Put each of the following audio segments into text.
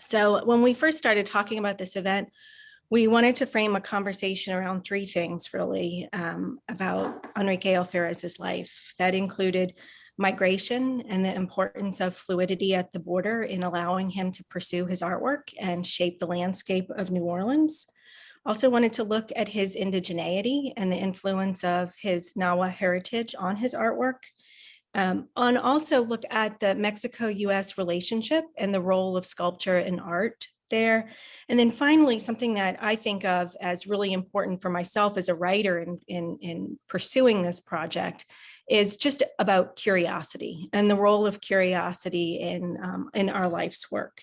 So when we first started talking about this event, we wanted to frame a conversation around three things really about Enrique Alférez's life. That included migration and the importance of fluidity at the border in allowing him to pursue his artwork and shape the landscape of New Orleans. Also wanted to look at his indigeneity and the influence of his Nahua heritage on his artwork. And also look at the Mexico-US relationship and the role of sculpture and art there. And then finally, something that I think of as really important for myself as a writer in pursuing this project is just about curiosity and the role of curiosity in our life's work.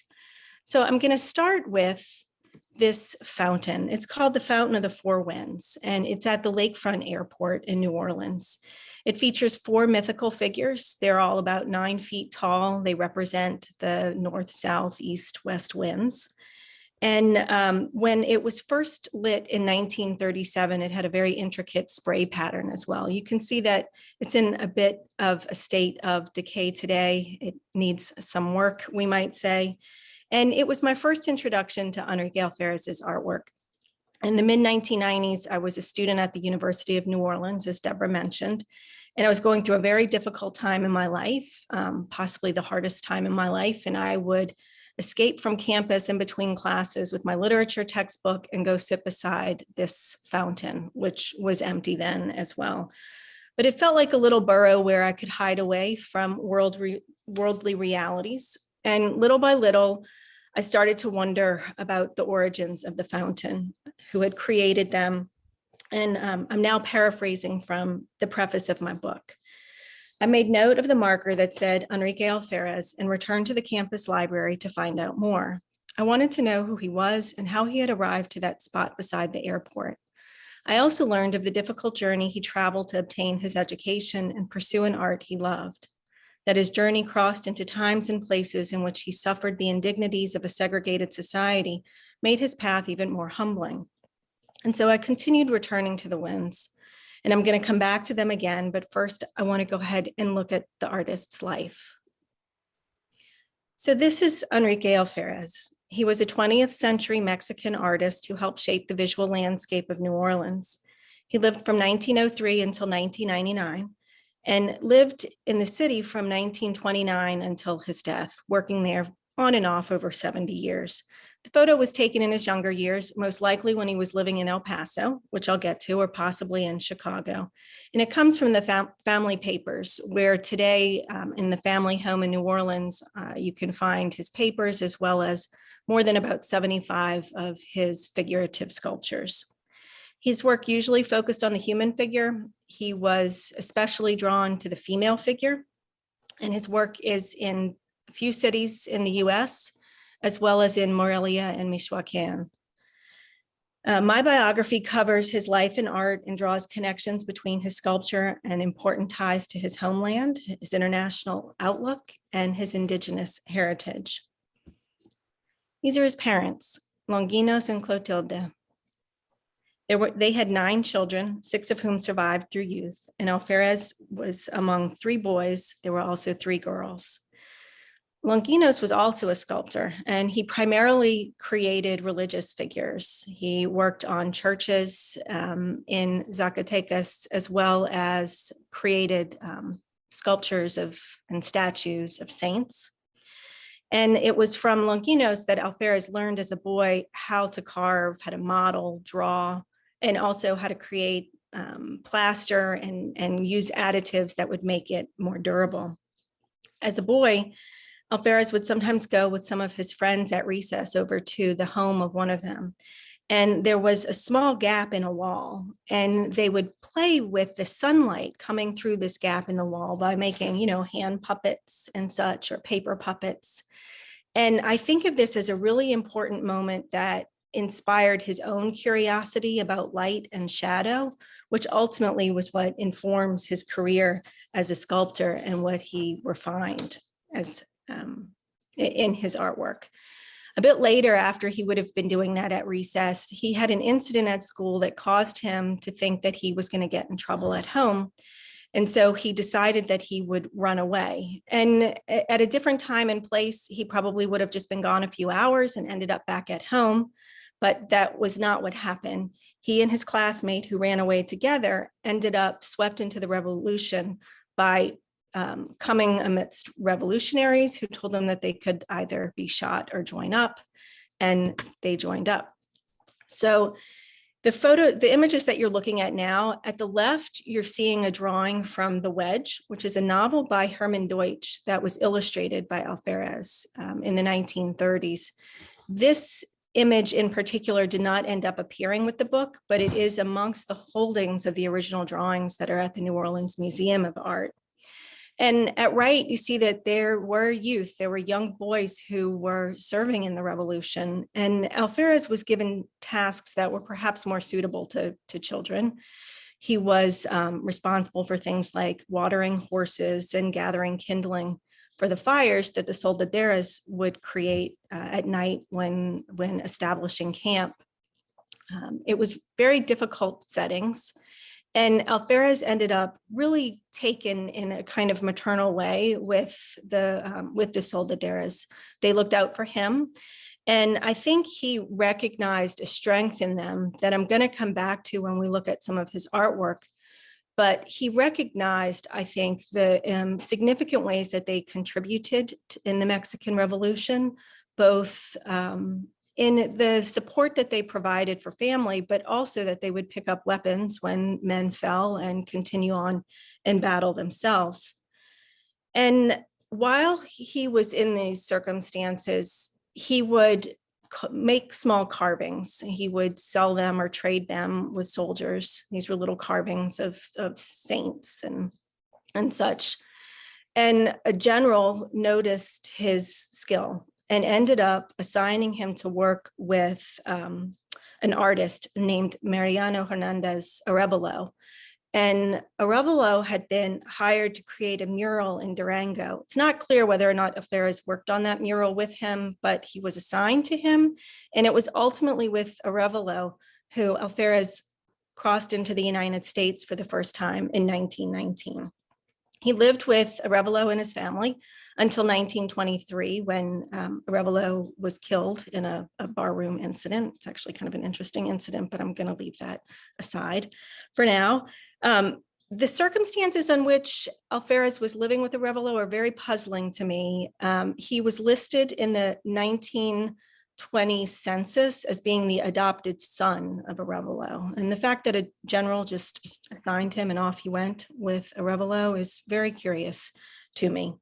So I'm going to start with this fountain. It's called the Fountain of the Four Winds, and it's at the Lakefront Airport in New Orleans. It features four mythical figures. They're all about 9 feet tall. They represent the north, south, east, west winds. And when it was first lit in 1937, it had a very intricate spray pattern as well. You can see that it's in a bit of a state of decay today. It needs some work, we might say. And it was my first introduction to Enrique Alférez's artwork. In the mid-1990s, I was a student at the University of New Orleans, as Deborah mentioned, and I was going through a very difficult time in my life, possibly the hardest time in my life, and I would escape from campus in between classes with my literature textbook and go sit beside this fountain, which was empty then as well. But it felt like a little burrow where I could hide away from worldly realities. And little by little, I started to wonder about the origins of the fountain, who had created them. And I'm now paraphrasing from the preface of my book. I made note of the marker that said Enrique Alférez and returned to the campus library to find out more. I wanted to know who he was and how he had arrived to that spot beside the airport. I also learned of the difficult journey he traveled to obtain his education and pursue an art he loved. That his journey crossed into times and places in which he suffered the indignities of a segregated society made his path even more humbling. And so I continued returning to the winds, and I'm going to come back to them again, but first I want to go ahead and look at the artist's life. So this is Enrique Alférez. He was a 20th century Mexican artist who helped shape the visual landscape of New Orleans. He lived from 1903 until 1999. And lived in the city from 1929 until his death, working there on and off over 70 years. The photo was taken in his younger years, most likely when he was living in El Paso, which I'll get to, or possibly in Chicago. And it comes from the family papers, where today in the family home in New Orleans, you can find his papers as well as more than about 75 of his figurative sculptures. His work usually focused on the human figure. He was especially drawn to the female figure, and his work is in a few cities in the US, as well as in Morelia and Michoacan. My biography covers his life and art and draws connections between his sculpture and important ties to his homeland, his international outlook, and his indigenous heritage. These are his parents, Longinos and Clotilde. They had 9 children, 6 of whom survived through youth, and Alférez was among 3 boys. There were also 3 girls. Longinos was also a sculptor, and he primarily created religious figures. He worked on churches in Zacatecas, as well as created sculptures and statues of saints. And it was from Longinos that Alférez learned as a boy how to carve, how to model, draw, and also how to create plaster and use additives that would make it more durable. As a boy, Alférez would sometimes go with some of his friends at recess over to the home of one of them. And there was a small gap in a wall, and they would play with the sunlight coming through this gap in the wall by making, hand puppets and such, or paper puppets. And I think of this as a really important moment that inspired his own curiosity about light and shadow, which ultimately was what informs his career as a sculptor and what he refined as in his artwork. A bit later, after he would have been doing that at recess, he had an incident at school that caused him to think that he was going to get in trouble at home. And so he decided that he would run away. And at a different time and place, he probably would have just been gone a few hours and ended up back at home. But that was not what happened. He and his classmate who ran away together ended up swept into the revolution by coming amidst revolutionaries who told them that they could either be shot or join up, and they joined up. So the images that you're looking at now, at the left, you're seeing a drawing from The Wedge, which is a novel by Herman Deutsch that was illustrated by Alférez in the 1930s. This image in particular did not end up appearing with the book, but it is amongst the holdings of the original drawings that are at the New Orleans Museum of Art. And at right, you see that there were youth, there were young boys who were serving in the revolution. And Alférez was given tasks that were perhaps more suitable to children. He was responsible for things like watering horses and gathering kindling for the fires that the soldaderas would create at night when establishing camp. It was very difficult settings. And Alférez ended up really taken in a kind of maternal way with the soldaderas. They looked out for him. And I think he recognized a strength in them that I'm going to come back to when we look at some of his artwork. But he recognized, I think, the significant ways that they contributed in the Mexican Revolution, both in the support that they provided for family, but also that they would pick up weapons when men fell and continue on in battle themselves. And while he was in these circumstances, he would make small carvings. He would sell them or trade them with soldiers. These were little carvings of saints and such. And a general noticed his skill and ended up assigning him to work with an artist named Mariano Hernandez Arevalo. And Arevalo had been hired to create a mural in Durango. It's not clear whether or not Alférez worked on that mural with him, but he was assigned to him. And it was ultimately with Arevalo who Alférez crossed into the United States for the first time in 1919. He lived with Arevalo and his family until 1923, when Arevalo was killed in a barroom incident. It's actually kind of an interesting incident, but I'm going to leave that aside for now. The circumstances on which Alférez was living with Arevalo are very puzzling to me. He was listed in the 1920 census as being the adopted son of Arevalo. And the fact that a general just assigned him and off he went with Arevalo is very curious to me.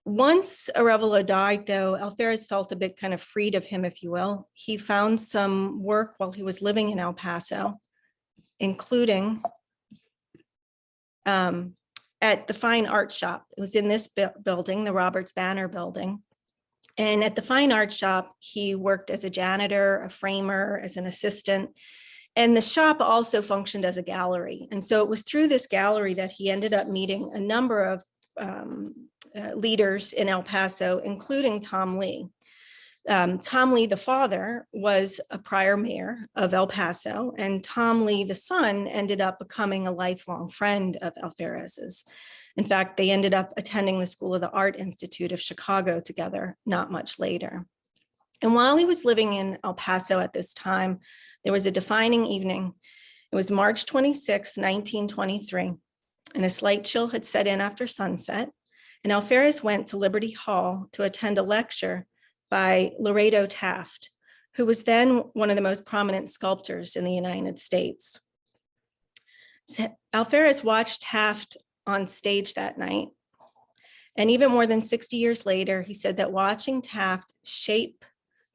Once Arevalo died, though, Alférez felt a bit kind of freed of him, if you will. He found some work while he was living in El Paso, including at the Fine Art Shop. It was in this building, the Roberts Banner building. And at the Fine Art Shop, he worked as a janitor, a framer, as an assistant. And the shop also functioned as a gallery. And so it was through this gallery that he ended up meeting a number of leaders in El Paso, including Tom Lee. Tom Lee, the father, was a prior mayor of El Paso, and Tom Lee, the son, ended up becoming a lifelong friend of Alférez's. In fact, they ended up attending the School of the Art Institute of Chicago together not much later. And while he was living in El Paso at this time, there was a defining evening. It was March 26, 1923, and a slight chill had set in after sunset. And Alférez went to Liberty Hall to attend a lecture by Laredo Taft, who was then one of the most prominent sculptors in the United States. So Alférez watched Taft on stage that night. And even more than 60 years later, he said that watching Taft shape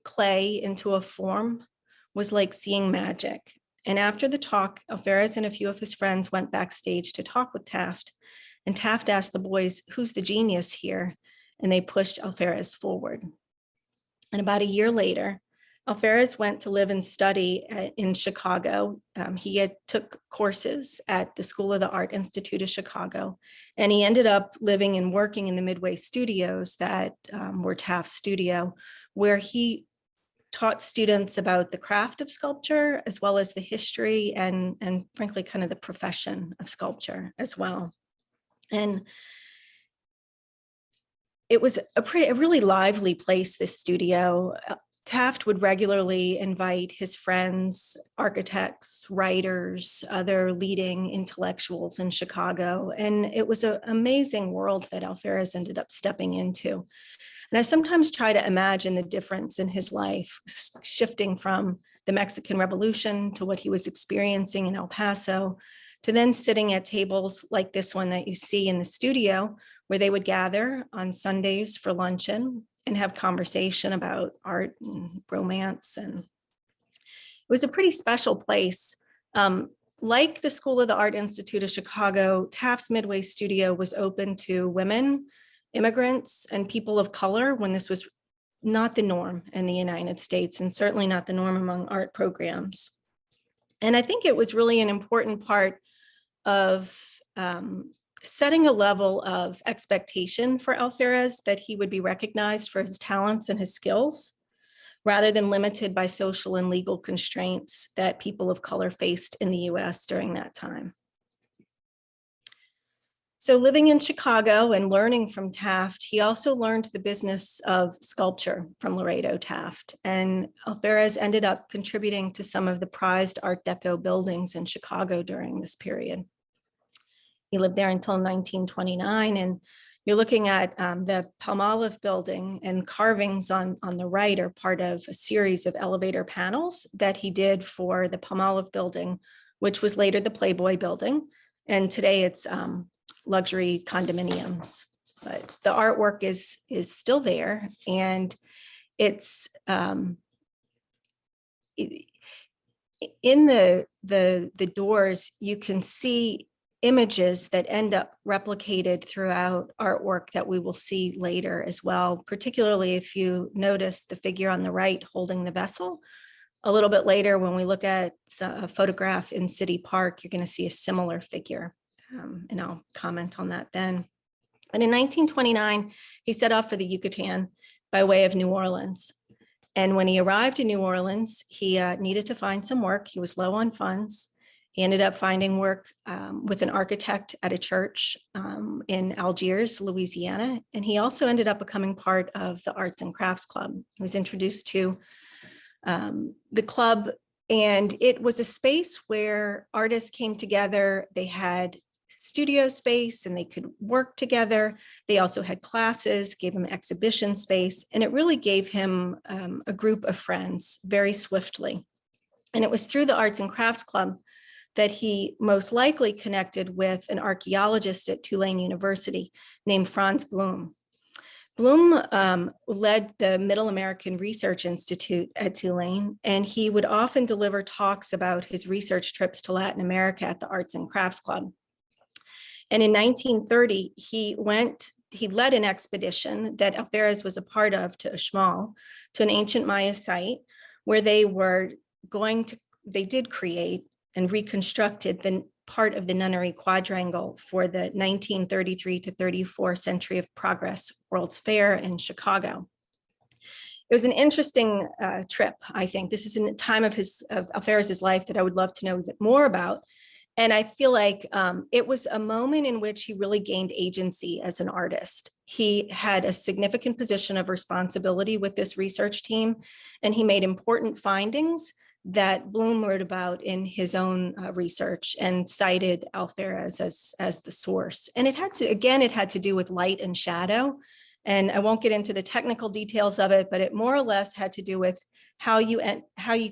clay into a form was like seeing magic. And after the talk, Alférez and a few of his friends went backstage to talk with Taft. And Taft asked the boys, "Who's the genius here?" And they pushed Alférez forward. And about a year later, Alférez went to live and study in Chicago. He took courses at the School of the Art Institute of Chicago, and he ended up living and working in the Midway Studios that were Taft's studio, where he taught students about the craft of sculpture, as well as the history and frankly, kind of the profession of sculpture as well. And it was a really lively place, this studio. Taft would regularly invite his friends, architects, writers, other leading intellectuals in Chicago. And it was an amazing world that Alférez ended up stepping into. And I sometimes try to imagine the difference in his life, shifting from the Mexican Revolution to what he was experiencing in El Paso, to then sitting at tables like this one that you see in the studio, where they would gather on Sundays for luncheon and have conversation about art and romance. And it was a pretty special place. Like the School of the Art Institute of Chicago, Taft's Midway Studio was open to women, immigrants, and people of color when this was not the norm in the United States, and certainly not the norm among art programs. And I think it was really an important part of setting a level of expectation for Alférez that he would be recognized for his talents and his skills, rather than limited by social and legal constraints that people of color faced in the US during that time. So living in Chicago and learning from Taft, he also learned the business of sculpture from Laredo Taft. And Alférez ended up contributing to some of the prized Art Deco buildings in Chicago during this period. He lived there until 1929, and you're looking at the Palmolive building, and carvings on the right are part of a series of elevator panels that he did for the Palmolive building, which was later the Playboy building. And today it's luxury condominiums, but the artwork is still there, and it's in the doors. You can see images that end up replicated throughout artwork that we will see later as well, particularly if you notice the figure on the right holding the vessel. A little bit later, when we look at a photograph in City Park, you're going to see a similar figure. And I'll comment on that then. And in 1929, he set off for the Yucatan by way of New Orleans. And when he arrived in New Orleans, he needed to find some work. He was low on funds. He ended up finding work with an architect at a church in Algiers, Louisiana. And he also ended up becoming part of the Arts and Crafts Club. He was introduced to the club, and it was a space where artists came together. They had studio space and they could work together. They also had classes, gave him exhibition space, and it really gave him a group of friends very swiftly. And it was through the Arts and Crafts Club that he most likely connected with an archaeologist at Tulane University named Franz Blum. Blum led the Middle American Research Institute at Tulane, and he would often deliver talks about his research trips to Latin America at the Arts and Crafts Club. And in 1930, he led an expedition that Alférez was a part of to Uxmal, to an ancient Maya site where they did create and reconstructed the part of the nunnery quadrangle for the 1933 to 34 Century of Progress World's Fair in Chicago. It was an interesting trip, I think. This is a time of Alférez's life that I would love to know a bit more about. And I feel like it was a moment in which he really gained agency as an artist. He had a significant position of responsibility with this research team, and he made important findings that Blum wrote about in his own research and cited Alférez as the source. And it had to do with light and shadow. And I won't get into the technical details of it, but it more or less had to do with how you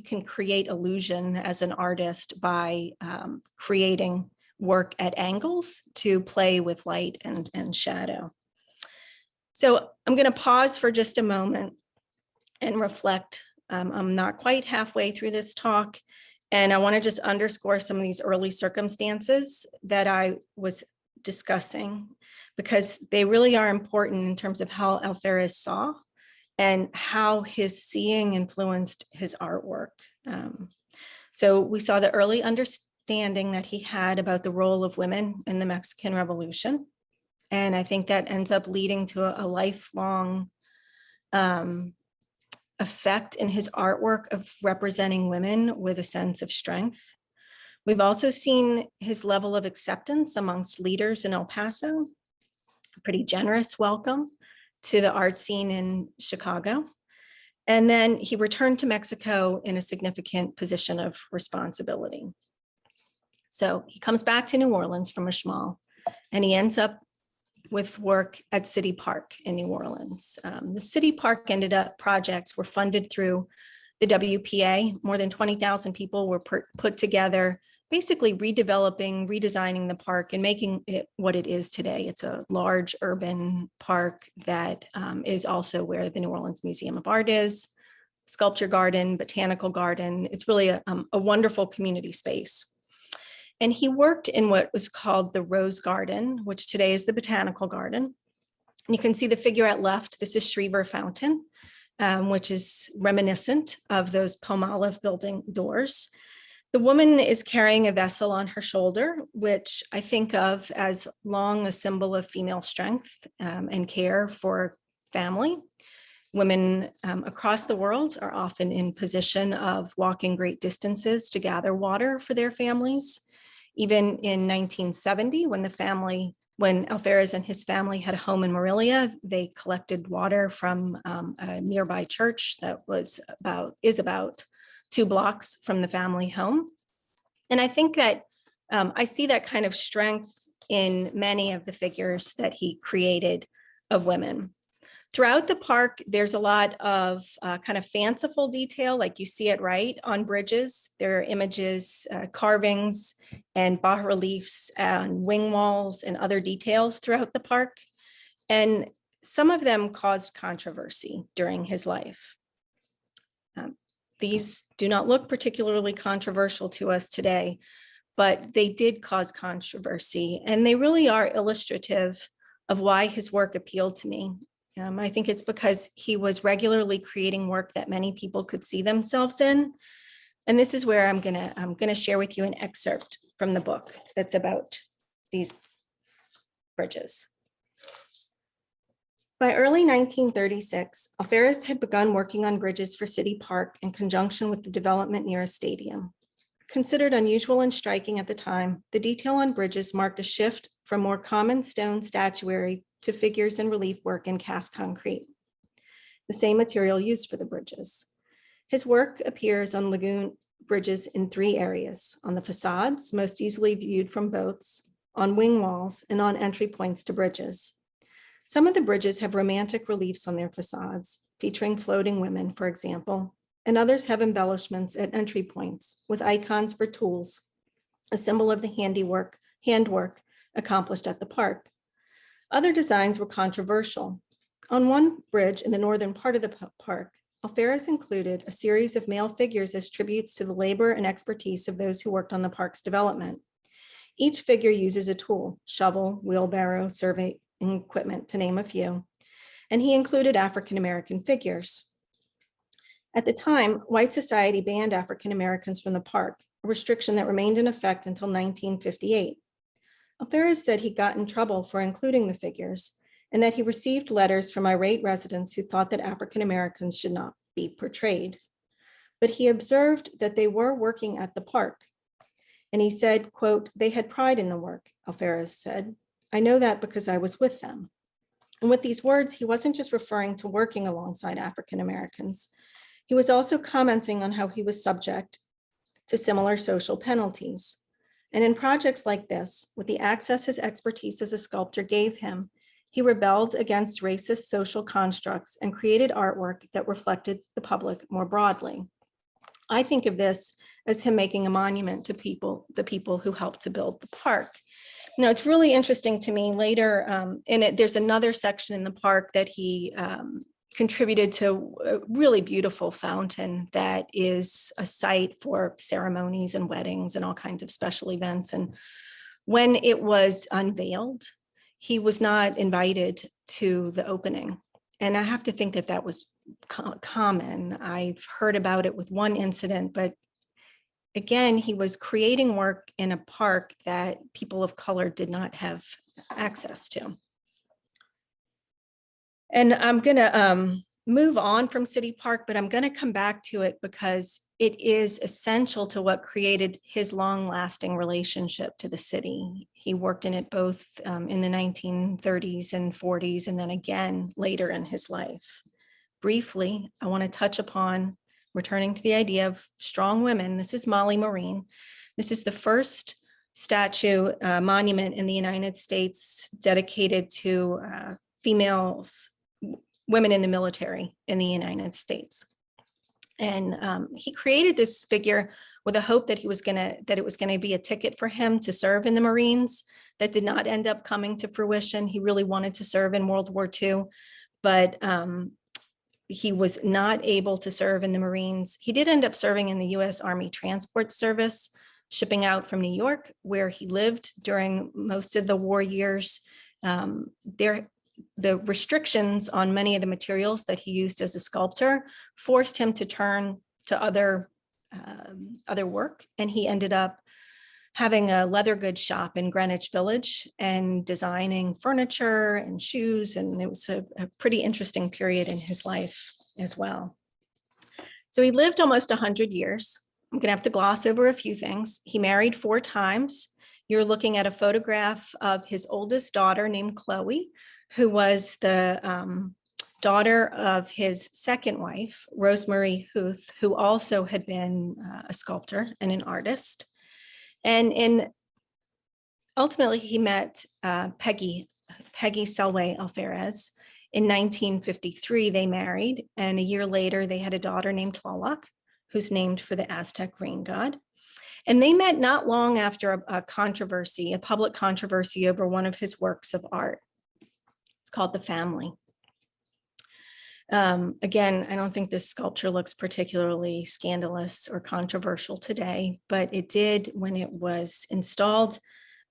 can create illusion as an artist by creating work at angles to play with light and shadow. So I'm going to pause for just a moment and reflect. I'm not quite halfway through this talk, and I want to just underscore some of these early circumstances that I was discussing, because they really are important in terms of how Alférez saw and how his seeing influenced his artwork. So we saw the early understanding that he had about the role of women in the Mexican Revolution. And I think that ends up leading to a lifelong effect in his artwork of representing women with a sense of strength. We've also seen his level of acceptance amongst leaders in El Paso, a pretty generous welcome to the art scene in Chicago. And then he returned to Mexico in a significant position of responsibility. So he comes back to New Orleans from Uxmal, and he ends up with work at City Park in New Orleans. The City Park projects were funded through the WPA. More than 20,000 people were put together, basically redesigning the park and making it what it is today. It's a large urban park that is also where the New Orleans Museum of Art is, Sculpture Garden, Botanical Garden. It's really a wonderful community space. And he worked in what was called the Rose Garden, which today is the Botanical Garden. And you can see the figure at left. This is Shriver Fountain, which is reminiscent of those Palmolive building doors. The woman is carrying a vessel on her shoulder, which I think of as long a symbol of female strength and care for family. Women across the world are often in position of walking great distances to gather water for their families. Even in 1970, when Alférez and his family had a home in Morelia, they collected water from a nearby church that is about 2 blocks from the family home. And I think that I see that kind of strength in many of the figures that he created of women. Throughout the park, there's a lot of kind of fanciful detail, like you see it right on bridges. There are images, carvings, and bas-reliefs and wing walls and other details throughout the park. And some of them caused controversy during his life. These do not look particularly controversial to us today, but they did cause controversy, and they really are illustrative of why his work appealed to me. I think it's because he was regularly creating work that many people could see themselves in. And this is where I'm gonna share with you an excerpt from the book that's about these bridges. By early 1936, Alférez had begun working on bridges for City Park in conjunction with the development near a stadium. Considered unusual and striking at the time, the detail on bridges marked a shift from more common stone statuary to figures and relief work in cast concrete, the same material used for the bridges. His work appears on lagoon bridges in 3 areas: on the facades, most easily viewed from boats, on wing walls, and on entry points to bridges. Some of the bridges have romantic reliefs on their facades, featuring floating women, for example, and others have embellishments at entry points with icons for tools, a symbol of the handwork accomplished at the park. Other designs were controversial. On one bridge in the northern part of the park, Alférez included a series of male figures as tributes to the labor and expertise of those who worked on the park's development. Each figure uses a tool: shovel, wheelbarrow, surveying equipment, to name a few. And he included African-American figures. At the time, white society banned African-Americans from the park, a restriction that remained in effect until 1958. Alférez said he got in trouble for including the figures, and that he received letters from irate residents who thought that African-Americans should not be portrayed. But he observed that they were working at the park. And he said, quote, "They had pride in the work," Alférez said. "I know that because I was with them." And with these words, he wasn't just referring to working alongside African-Americans. He was also commenting on how he was subject to similar social penalties. And in projects like this, with the access his expertise as a sculptor gave him, he rebelled against racist social constructs and created artwork that reflected the public more broadly. I think of this as him making a monument to the people who helped to build the park. Now, it's really interesting to me later in it, there's another section in the park that he contributed to a really beautiful fountain that is a site for ceremonies and weddings and all kinds of special events. And when it was unveiled, he was not invited to the opening. And I have to think that that was common. I've heard about it with one incident, but again, he was creating work in a park that people of color did not have access to. And I'm gonna move on from City Park, but I'm going to come back to it because it is essential to what created his long-lasting relationship to the city. He worked in it both in the 1930s and 40s, and then again later in his life. Briefly, I want to touch upon returning to the idea of strong women. This is Molly Marine. This is the first statue monument in the United States dedicated to females, women in the military in the United States. And he created this figure with a hope that it was gonna be a ticket for him to serve in the Marines. That did not end up coming to fruition. He really wanted to serve in World War II, but he was not able to serve in the Marines. He did end up serving in the US Army Transport Service, shipping out from New York, where he lived during most of the war years. The restrictions on many of the materials that he used as a sculptor forced him to turn to other work, and he ended up having a leather goods shop in Greenwich Village and designing furniture and shoes, and it was a pretty interesting period in his life as well. So he lived almost 100 years. I'm going to have to gloss over a few things. He married 4 times. You're looking at a photograph of his oldest daughter named Chloe, who was the daughter of his second wife, Rosemary Huth, who also had been a sculptor and an artist. And ultimately, he met Peggy Selway Alférez. In 1953, they married, and a year later, they had a daughter named Tlaloc, who's named for the Aztec rain god. And they met not long after a public controversy over one of his works of art. It's called The Family. Again, I don't think this sculpture looks particularly scandalous or controversial today, but it did when it was installed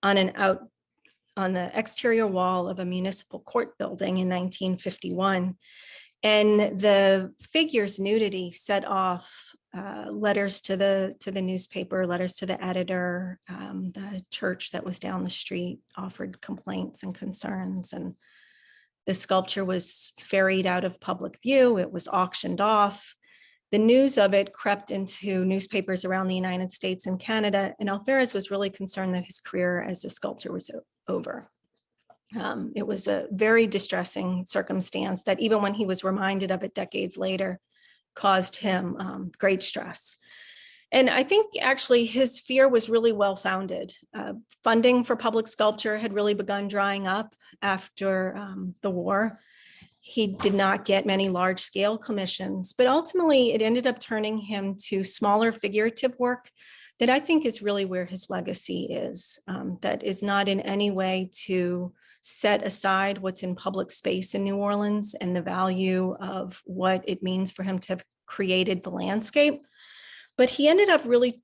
on the exterior wall of a municipal court building in 1951. And the figure's nudity set off letters to the newspaper, letters to the editor. The church that was down the street offered complaints and concerns, and the sculpture was ferried out of public view. It was auctioned off. The news of it crept into newspapers around the United States and Canada, and Alférez was really concerned that his career as a sculptor was over. It was a very distressing circumstance that even when he was reminded of it decades later, caused him great stress. And I think actually his fear was really well-founded. Funding for public sculpture had really begun drying up after the war. He did not get many large-scale commissions, but ultimately it ended up turning him to smaller figurative work that I think is really where his legacy is. That is not in any way to set aside what's in public space in New Orleans and the value of what it means for him to have created the landscape. But he ended up really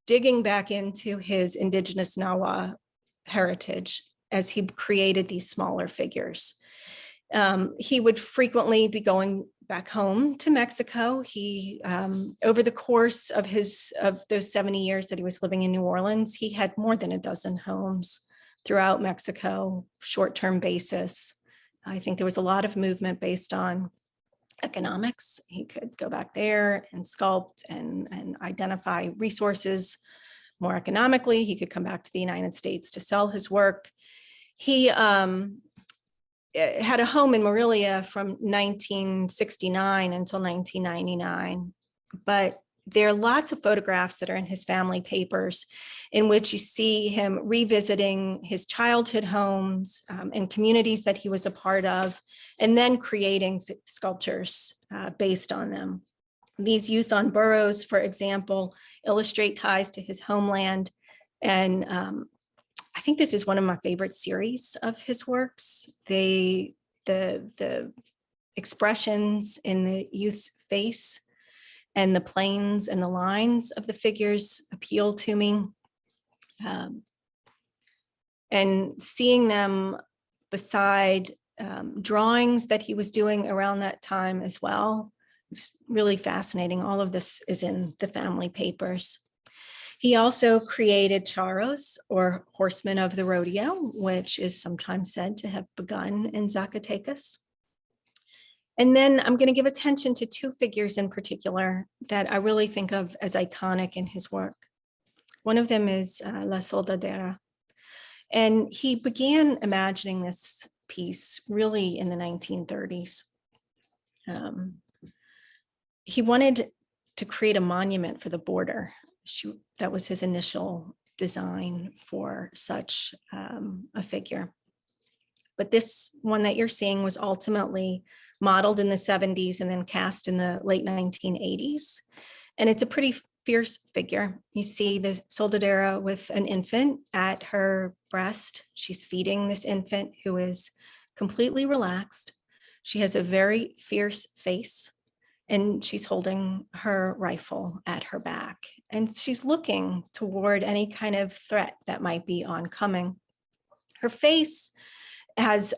digging back into his indigenous Nahua heritage as he created these smaller figures. He would frequently be going back home to Mexico. He, over the course of those 70 years that he was living in New Orleans, he had more than a dozen homes throughout Mexico, short-term basis. I think there was a lot of movement based on economics. He could go back there and sculpt and identify resources more economically. He could come back to the United States to sell his work. He had a home in Morelia from 1969 until 1999, but there are lots of photographs that are in his family papers in which you see him revisiting his childhood homes and communities that he was a part of, and then creating sculptures based on them. These youth on burros, for example, illustrate ties to his homeland. And I think this is one of my favorite series of his works. The expressions in the youth's face and the planes and the lines of the figures appeal to me. And seeing them beside drawings that he was doing around that time as well, it's really fascinating. All of this is in the family papers. He also created charros, or horsemen of the rodeo, which is sometimes said to have begun in Zacatecas. And then I'm going to give attention to two figures in particular that I really think of as iconic in his work. One of them is La Soldadera. And he began imagining this piece really in the 1930s. He wanted to create a monument for the border. That was his initial design for such a figure. But this one that you're seeing was ultimately modeled in the 70s and then cast in the late 1980s. And it's a pretty fierce figure. You see the soldadera with an infant at her breast. She's feeding this infant who is completely relaxed. She has a very fierce face, and she's holding her rifle at her back. And she's looking toward any kind of threat that might be oncoming. Her face has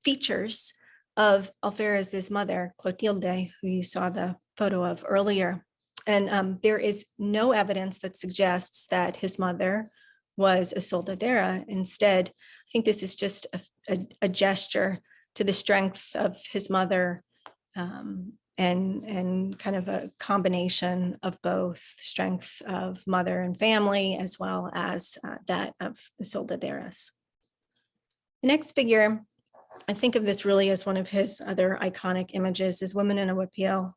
features of Alférez's mother, Clotilde, who you saw the photo of earlier. And there is no evidence that suggests that his mother was a soldadera. Instead, I think this is just a gesture to the strength of his mother, and kind of a combination of both strength of mother and family, as well as that of the soldaderas. The next figure, I think of this really as one of his other iconic images, is Women in a Huipil.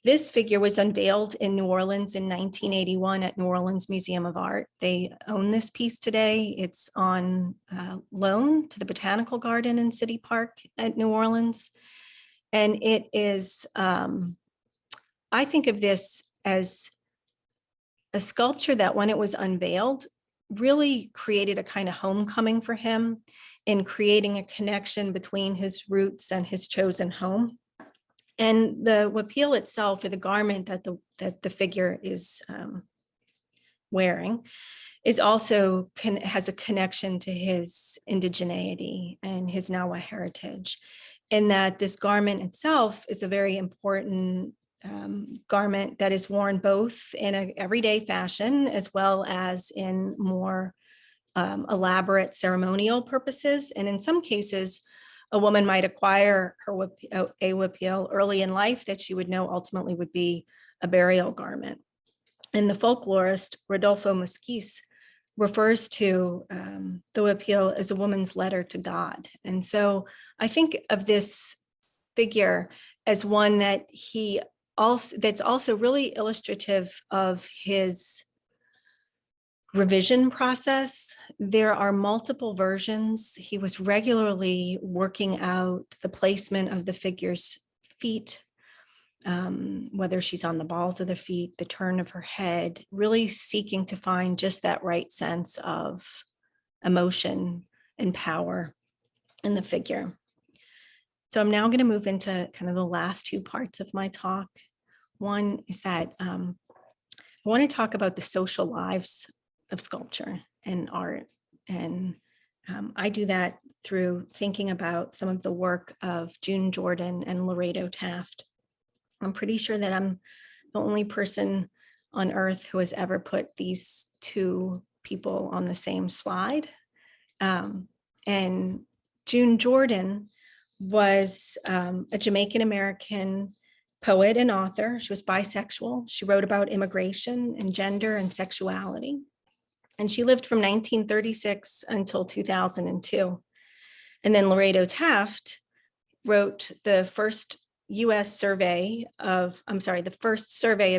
This figure was unveiled in New Orleans in 1981 at New Orleans Museum of Art. They own this piece today. It's on loan to the Botanical Garden in City Park at New Orleans. And it is, I think of this as a sculpture that when it was unveiled, really created a kind of homecoming for him in creating a connection between his roots and his chosen home. And the huipil itself, or the garment that the figure is wearing, is also has a connection to his indigeneity and his Nahua heritage, in that this garment itself is a very important garment that is worn both in an everyday fashion as well as in more elaborate ceremonial purposes. And in some cases, a woman might acquire a huipil early in life that she would know ultimately would be a burial garment. And the folklorist Rodolfo Mosquís refers to the huipil as a woman's letter to God. And so I think of this figure as one that that's also really illustrative of his revision process. There are multiple versions. He was regularly working out the placement of the figure's feet, whether she's on the balls of the feet, the turn of her head, really seeking to find just that right sense of emotion and power in the figure. So I'm now going to move into kind of the last two parts of my talk. One is that I want to talk about the social lives of sculpture and art. And I do that through thinking about some of the work of June Jordan and Laredo Taft. I'm pretty sure that I'm the only person on earth who has ever put these two people on the same slide. And June Jordan was a Jamaican-American poet and author. She was bisexual. She wrote about immigration and gender and sexuality. And she lived from 1936 until 2002. And then Laredo Taft wrote the first survey of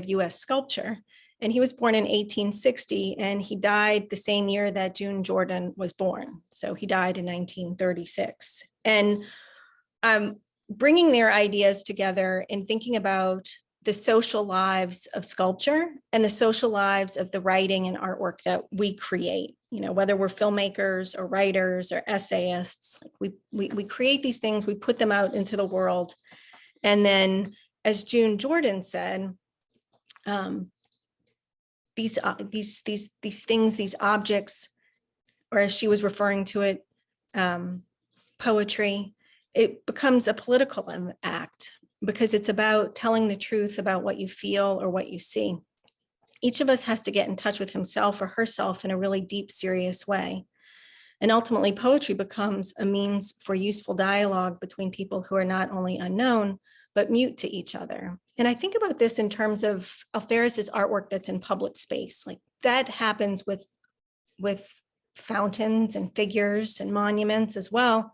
US sculpture. And he was born in 1860, and he died the same year that June Jordan was born. So he died in 1936. And bringing their ideas together and thinking about the social lives of sculpture and the social lives of the writing and artwork that we create, whether we're filmmakers or writers or essayists, we create these things, we put them out into the world. And then, as June Jordan said, these things, these objects, or as she was referring to it, poetry, it becomes a political act, because it's about telling the truth about what you feel or what you see. Each of us has to get in touch with himself or herself in a really deep, serious way. And ultimately, poetry becomes a means for useful dialogue between people who are not only unknown, but mute to each other. And I think about this in terms of Alférez's artwork that's in public space. Like that happens with fountains and figures and monuments as well,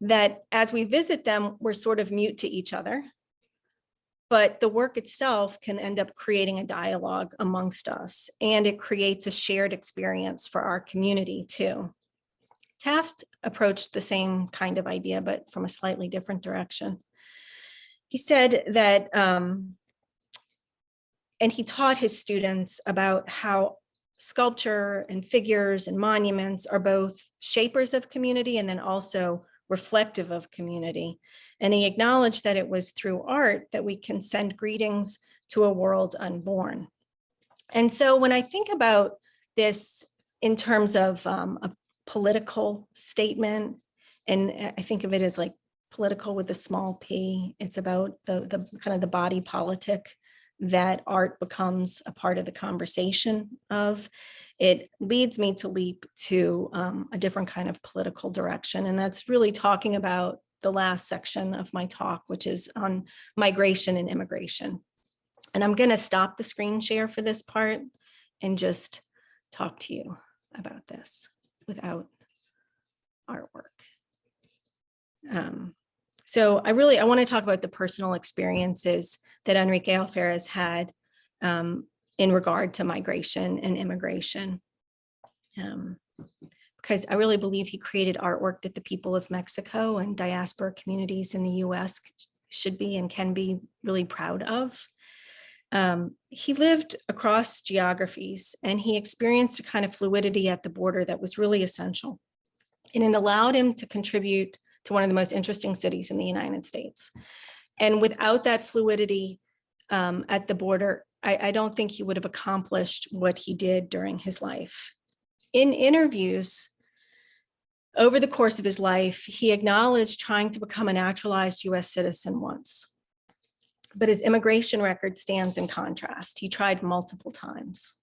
that as we visit them, we're sort of mute to each other. But the work itself can end up creating a dialogue amongst us, and it creates a shared experience for our community too. Taft approached the same kind of idea, but from a slightly different direction. He said that, and he taught his students about how sculpture and figures and monuments are both shapers of community and then also reflective of community. And he acknowledged that it was through art that we can send greetings to a world unborn. And so when I think about this in terms of a political statement, and I think of it as like political with a small p, it's about the kind of the body politic that art becomes a part of the conversation of. It leads me to leap to a different kind of political direction. And that's really talking about the last section of my talk, which is on migration and immigration. And I'm going to stop the screen share for this part and just talk to you about this without artwork. So I want to talk about the personal experiences that Enrique Alférez had in regard to migration and immigration. Because I really believe he created artwork that the people of Mexico and diaspora communities in the US should be and can be really proud of. He lived across geographies and he experienced a kind of fluidity at the border that was really essential. And it allowed him to contribute to one of the most interesting cities in the United States. And without that fluidity at the border, I don't think he would have accomplished what he did during his life. In interviews over the course of his life, he acknowledged trying to become a naturalized US citizen once. But his immigration record stands in contrast. He tried multiple times.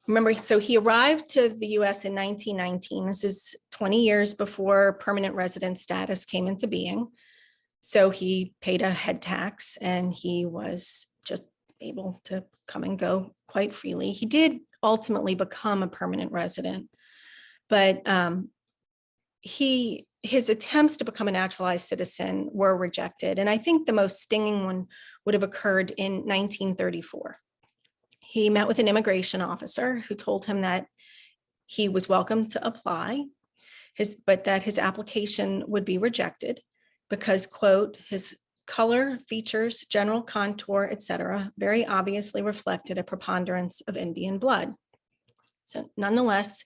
Remember, so he arrived to the US in 1919. This is 20 years before permanent resident status came into being. So he paid a head tax and he was just able to come and go quite freely. He did ultimately become a permanent resident, but his attempts to become a naturalized citizen were rejected. And I think the most stinging one would have occurred in 1934. He met with an immigration officer who told him that he was welcome to apply, but that his application would be rejected because, quote, his color, features, general contour, etc., very obviously reflected a preponderance of Indian blood. So nonetheless,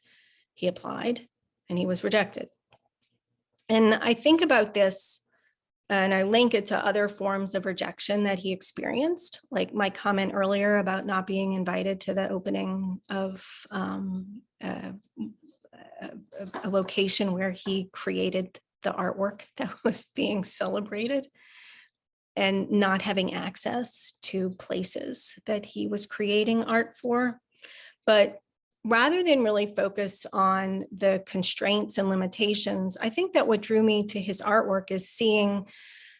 he applied and he was rejected. And I think about this and I link it to other forms of rejection that he experienced, like my comment earlier about not being invited to the opening of a location where he created the artwork that was being celebrated, and not having access to places that he was creating art for. But rather than really focus on the constraints and limitations, I think that what drew me to his artwork is seeing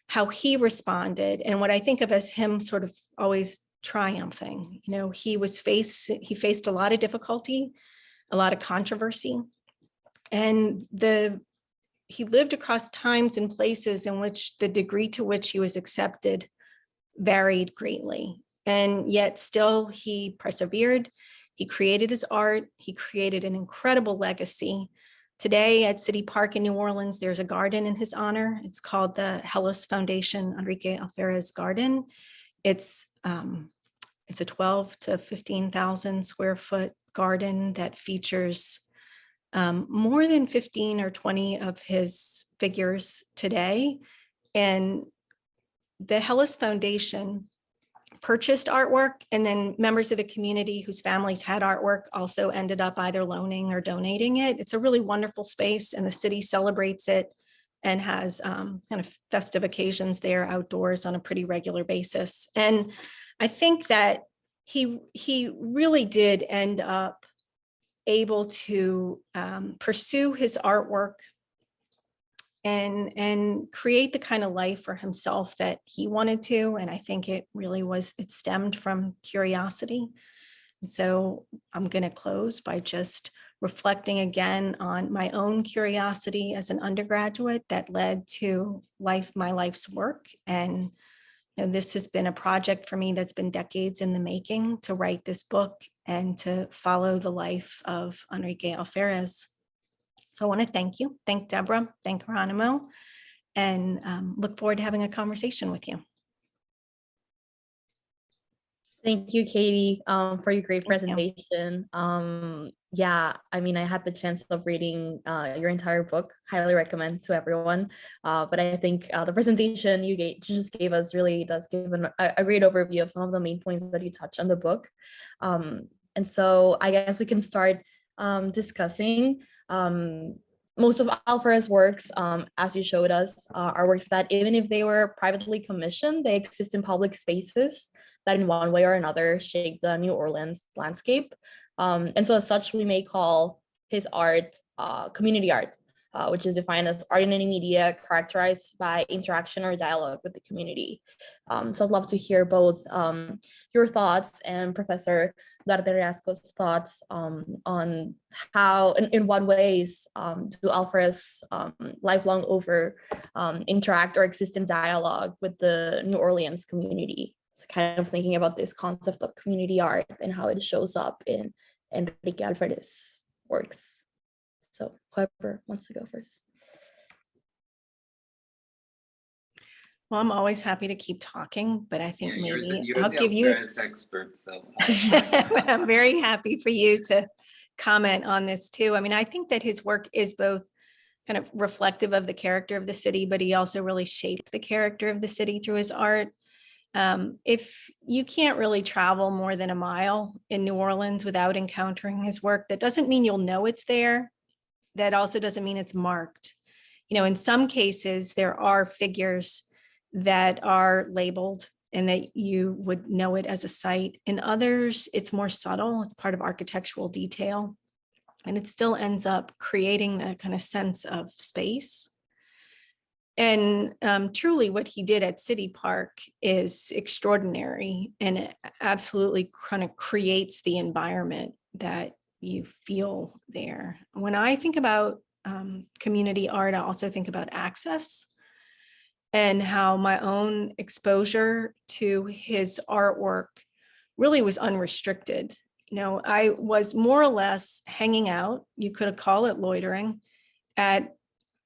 how he responded and what I think of as him sort of always triumphing. You know, he faced a lot of difficulty, a lot of controversy, and he lived across times and places in which the degree to which he was accepted varied greatly. And yet still he persevered. He created his art. He created an incredible legacy. Today at City Park in New Orleans, there's a garden in his honor. It's called the Hellas Foundation Enrique Alférez Garden. It's a 12 to 15,000 square foot garden that features more than 15 or 20 of his figures today. And the Hellas Foundation purchased artwork, and then members of the community whose families had artwork also ended up either loaning or donating it. It's a really wonderful space, and the city celebrates it and has kind of festive occasions there outdoors on a pretty regular basis. And I think that he really did end up able to pursue his artwork and create the kind of life for himself that he wanted to. And I think it stemmed from curiosity. And so I'm going to close by just reflecting again on my own curiosity as an undergraduate that led to my life's work. And this has been a project for me that's been decades in the making, to write this book and to follow the life of Enrique Alférez. So I want to thank Deborah, thank Jerónimo, and look forward to having a conversation with you. Thank you, Katie, for your great presentation. Yeah, I mean, I had the chance of reading your entire book. Highly recommend to everyone. But I think the presentation you just gave us really does give a great overview of some of the main points that you touch on the book. And so I guess we can start discussing. Most of Alférez's works, as you showed us, are works that even if they were privately commissioned, they exist in public spaces that in one way or another shape the New Orleans landscape. And so as such, we may call his art community art, which is defined as art in any media characterized by interaction or dialogue with the community. So I'd love to hear both your thoughts and Professor Duarte-Riascos' thoughts on how, in what ways do Alférez's lifelong oeuvre interact or exist in dialogue with the New Orleans community. So kind of thinking about this concept of community art and how it shows up in Enrique Alférez's works. So whoever wants to go first. Well, I'm always happy to keep talking, but I think maybe you're I'll give you as expert. So I'm very happy for you to comment on this too. I mean, I think that his work is both kind of reflective of the character of the city, but he also really shaped the character of the city through his art. If you can't really travel more than a mile in New Orleans without encountering his work, that doesn't mean you'll know it's there. That also doesn't mean it's marked. In some cases, there are figures that are labeled and that you would know it as a site. In others, it's more subtle. It's part of architectural detail. And it still ends up creating a kind of sense of space. And truly what he did at City Park is extraordinary, and it absolutely kind of creates the environment that you feel there. When I think about community art, I also think about access and how my own exposure to his artwork really was unrestricted. I was more or less hanging out, you could call it loitering, at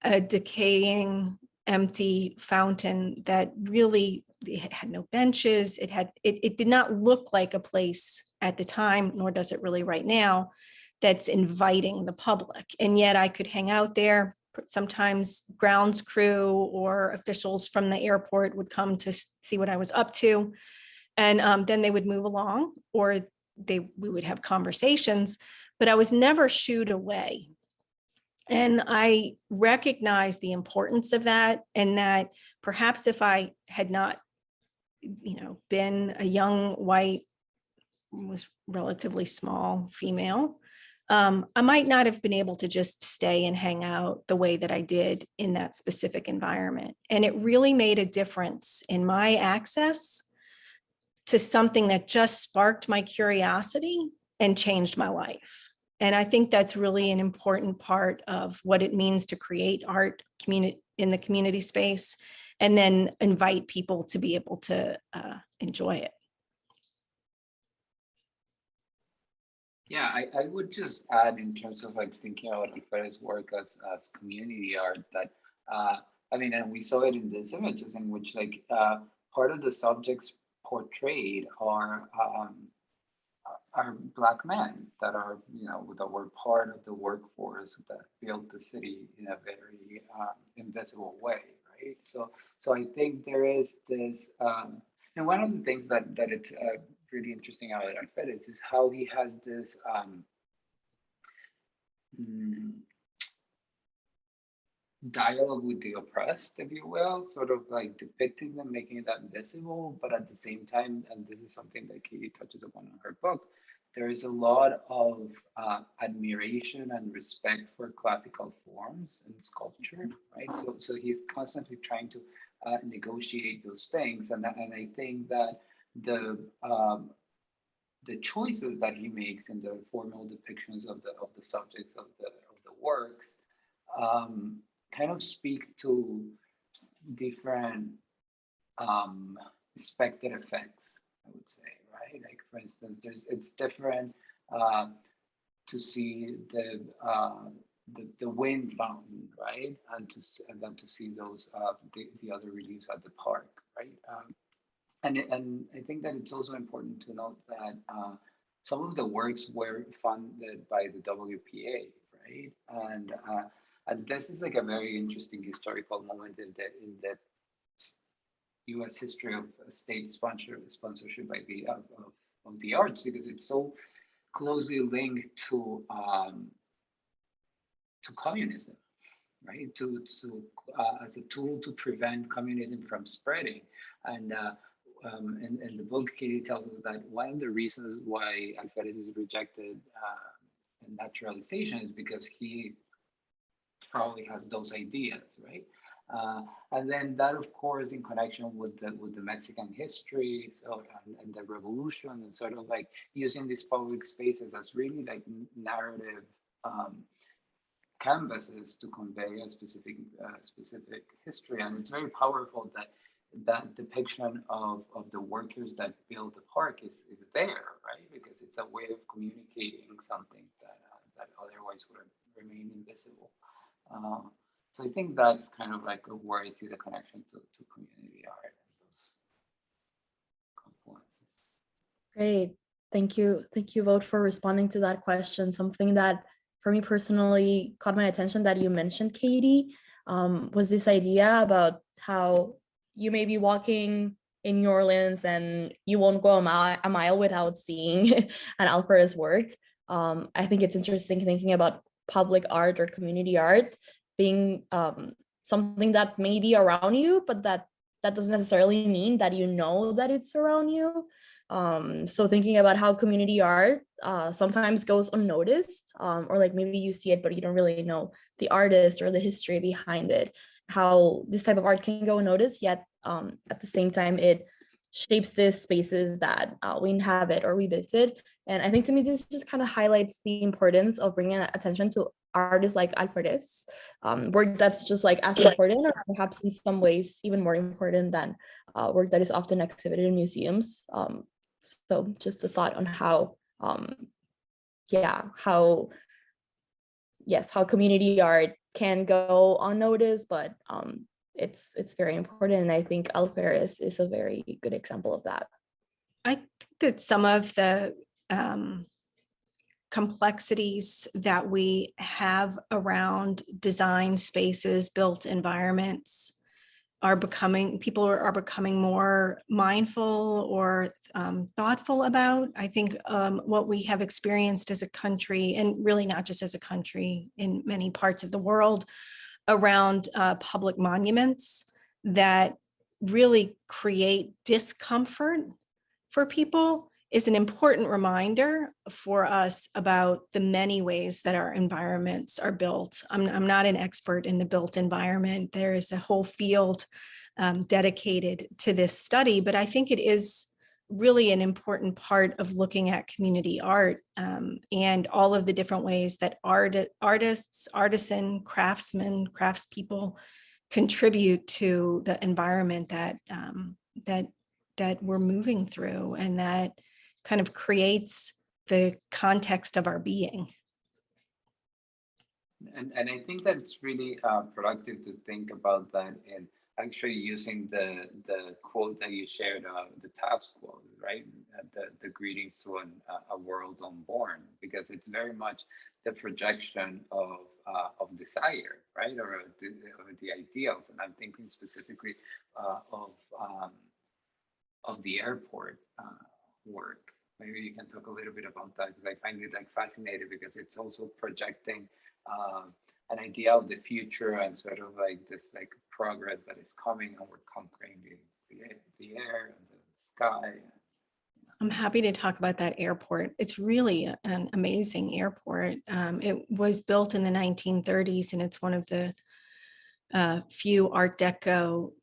a decaying, empty fountain that really had no benches. It did not look like a place at the time, nor does it really right now, that's inviting the public. And yet I could hang out there. Sometimes grounds crew or officials from the airport would come to see what I was up to. And then they would move along, or we would have conversations, but I was never shooed away. And I recognize the importance of that, and that perhaps if I had not, been a young, white, was relatively small female, I might not have been able to just stay and hang out the way that I did in that specific environment. And it really made a difference in my access to something that just sparked my curiosity and changed my life. And I think that's really an important part of what it means to create art in the community space, and then invite people to be able to enjoy it. Yeah, I would just add, in terms of thinking about Alférez's work as community art, that and we saw it in these images in which part of the subjects portrayed are Black men that are, that were part of the workforce that built the city in a very invisible way, right? So I think there is this, and one of the things that it's really interesting about Alférez is how he has this dialogue with the oppressed, if you will, sort of depicting them, making that visible, but at the same time, and this is something that Katie touches upon in her book, there is a lot of admiration and respect for classical forms in sculpture, right? So he's constantly trying to negotiate those things, and I think that the choices that he makes in the formal depictions of the subjects of the works kind of speak to different expected effects, I would say, right? Like for instance, it's different to see the wind fountain, right, and then to see those the other reliefs at the park, right? And I think that it's also important to note that some of the works were funded by the WPA, right? And this is like a very interesting historical moment in the U.S. history of state sponsorship by of the arts, because it's so closely linked to communism, right? To as a tool to prevent communism from spreading. And in the book, Katie tells us that one of the reasons why Alférez is rejected naturalization is because he probably has those ideas, right? And then that, of course, in connection with the Mexican history, so and the revolution, and sort of like using these public spaces as really like narrative canvases to convey a specific history. And it's very powerful that that depiction of the workers that build the park is there, right? Because it's a way of communicating something that otherwise would remain invisible. So I think that's kind of like where I see the connection to community art and those confluences. Great. Thank you both for responding to that question. Something that for me personally caught my attention that you mentioned, Katie, was this idea about how you may be walking in New Orleans and you won't go a mile without seeing an Alférez work. I think it's interesting thinking about public art or community art being something that may be around you, but that doesn't necessarily mean that you know that it's around you. So thinking about how community art sometimes goes unnoticed, or like maybe you see it, but you don't really know the artist or the history behind it, how this type of art can go unnoticed, yet at the same time, it shapes the spaces that we inhabit or we visit. And I think to me, this just kind of highlights the importance of bringing attention to artists like Alférez, work that's just like as important, or perhaps in some ways even more important than work that is often exhibited in museums. So just a thought on how, how community art can go unnoticed, but it's very important. And I think Alférez is a very good example of that. I think that some of the complexities that we have around design spaces, built environments, people are becoming more mindful or thoughtful about. I think what we have experienced as a country, and really not just as a country, in many parts of the world, around public monuments that really create discomfort for people, is an important reminder for us about the many ways that our environments are built. I'm not an expert in the built environment. There is a whole field dedicated to this study, but I think it is really an important part of looking at community art and all of the different ways that artists, artisan, craftsmen, craftspeople contribute to the environment that we're moving through, and that kind of creates the context of our being. And I think that it's really productive to think about that in actually using the quote that you shared, the Taft's quote, right? The greetings to a world unborn, because it's very much the projection of desire, right? Or the ideals. And I'm thinking specifically of the airport work. Maybe you can talk a little bit about that, because I find it like fascinating, because it's also projecting an idea of the future and sort of like this like progress that is coming, and we're conquering the air and the sky. I'm happy to talk about that airport. It's really an amazing airport. It was built in the 1930s, and it's one of the few Art Deco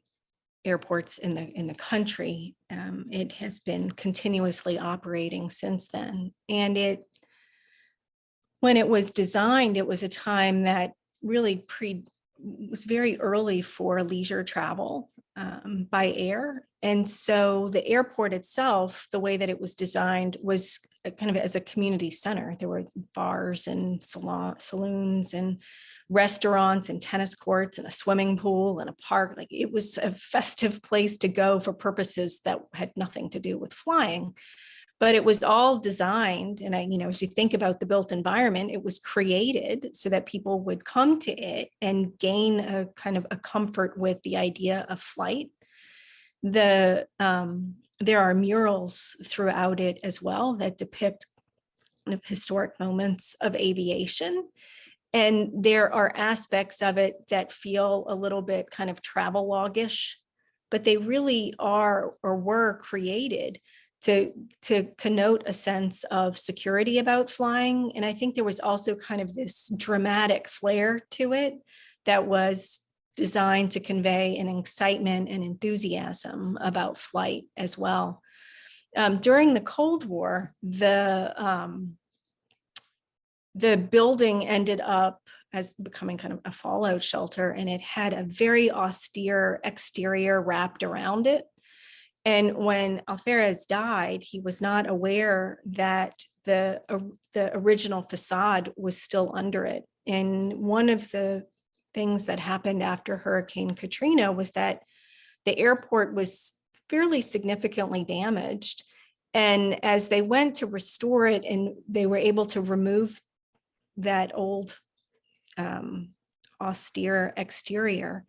airports in the country. It has been continuously operating since then. And when it was designed, it was a time that really was very early for leisure travel by air. And so the airport itself, the way that it was designed, was kind of as a community center. There were bars and saloons and restaurants and tennis courts and a swimming pool and a park. Like, it was a festive place to go for purposes that had nothing to do with flying. But it was all designed, and as you think about the built environment, it was created so that people would come to it and gain a kind of a comfort with the idea of flight. There are murals throughout it as well that depict kind of historic moments of aviation. And there are aspects of it that feel a little bit kind of travelogish, but they really are or were created to connote a sense of security about flying. And I think there was also kind of this dramatic flair to it that was designed to convey an excitement and enthusiasm about flight as well. During the Cold War, the building ended up as becoming kind of a fallout shelter, and it had a very austere exterior wrapped around it. And when Alférez died, he was not aware that the original facade was still under it. And one of the things that happened after Hurricane Katrina was that the airport was fairly significantly damaged. And as they went to restore it, and they were able to remove that old austere exterior,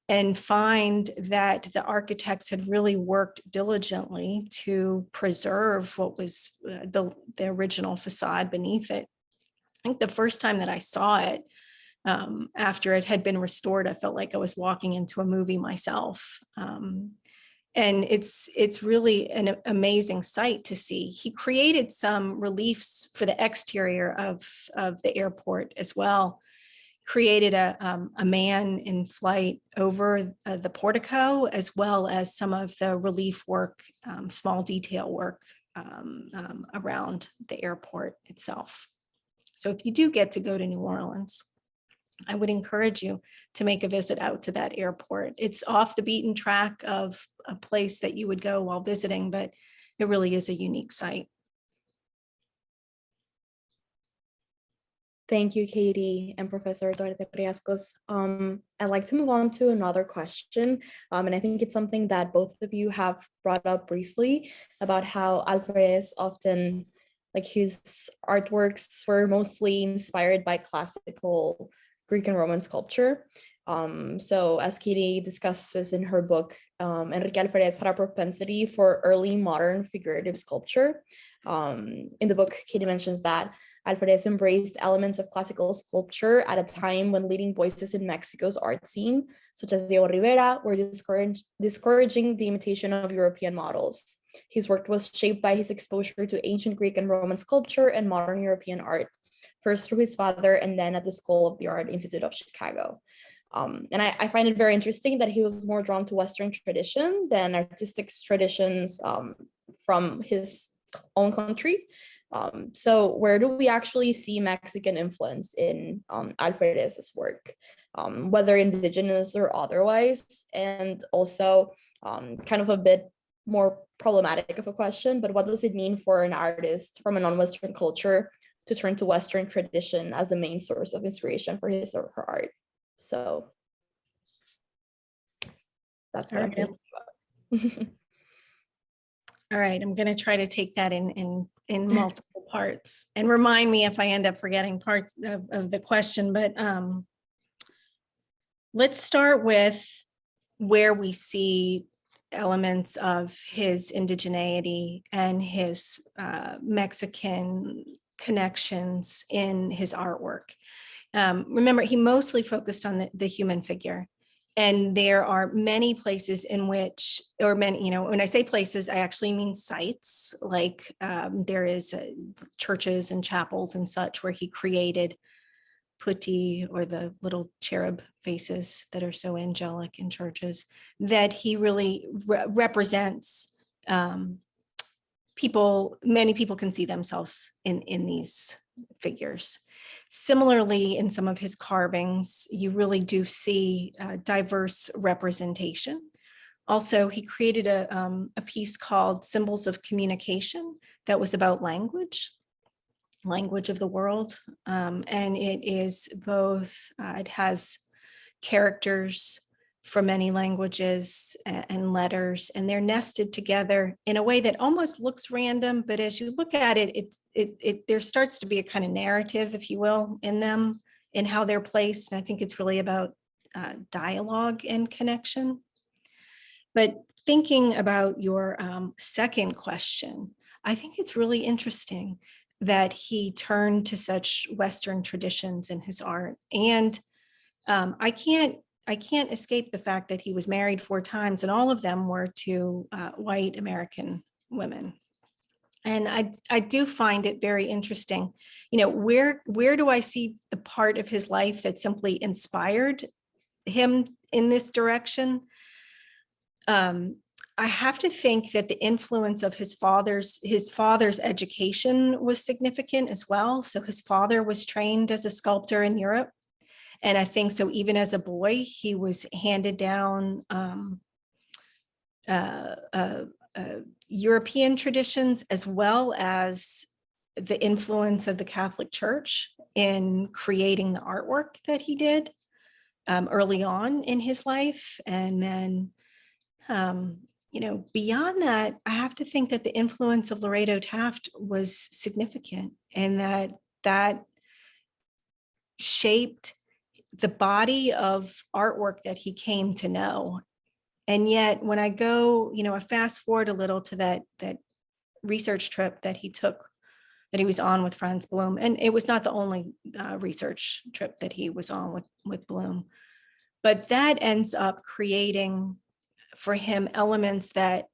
and find that the architects had really worked diligently to preserve what was the original facade beneath it. I think the first time that I saw it, after it had been restored, I felt like I was walking into a movie myself. And it's really an amazing sight to see. He created some reliefs for the exterior of the airport as well. Created a man in flight over the portico, as well as some of the relief work, small detail work around the airport itself. So if you do get to go to New Orleans, I would encourage you to make a visit out to that airport. It's off the beaten track of a place that you would go while visiting, but it really is a unique site. Thank you, Katie and Professor Duarte-Riascos. I'd like to move on to another question. And I think it's something that both of you have brought up briefly about how Alférez often, like, his artworks were mostly inspired by classical Greek and Roman sculpture. So as Katie discusses in her book, Enrique Alférez had a propensity for early modern figurative sculpture. In the book, Katie mentions that Alférez embraced elements of classical sculpture at a time when leading voices in Mexico's art scene, such as Diego Rivera, were discouraging the imitation of European models. His work was shaped by his exposure to ancient Greek and Roman sculpture and modern European art, first through his father and then at the School of the Art Institute of Chicago. And I find it very interesting that he was more drawn to Western tradition than artistic traditions from his own country. So where do we actually see Mexican influence in Alférez's work, whether indigenous or otherwise? And also kind of a bit more problematic of a question, but what does it mean for an artist from a non-Western culture to turn to Western tradition as the main source of inspiration for his or her art? So that's what I'm thinking about. All right, I'm going to try to take that in multiple parts, and remind me if I end up forgetting parts of the question. But let's start with where we see elements of his indigeneity and his Mexican connections in his artwork. Remember, he mostly focused on the human figure. And there are many places in which, or many, you know, when I say places, I actually mean sites, like there is churches and chapels and such where he created putti, or the little cherub faces that are so angelic in churches, that he really represents people. Many people can see themselves in these figures. Similarly, in some of his carvings, you really do see diverse representation. Also, he created a piece called Symbols of Communication that was about language of the world. And it is both, it has characters from many languages and letters, and they're nested together in a way that almost looks random, but as you look at it, there starts to be a kind of narrative, if you will, in them, in how they're placed. And I think it's really about dialogue and connection. But thinking about your second question, I think it's really interesting that he turned to such Western traditions in his art. And I can't escape the fact that he was married 4 times, and all of them were to white American women. And I do find it very interesting, you know, where do I see the part of his life that simply inspired him in this direction? I have to think that the influence of his father's education was significant as well. So his father was trained as a sculptor in Europe. And I think so even as a boy, he was handed down European traditions, as well as the influence of the Catholic Church in creating the artwork that he did early on in his life. And then, you know, beyond that, I have to think that the influence of Laredo Taft was significant, and that shaped the body of artwork that he came to know. And yet when I go, you know, I fast forward a little to that research trip that he took, that he was on with Franz Bloom. And it was not the only research trip that he was on with Bloom, but that ends up creating for him elements that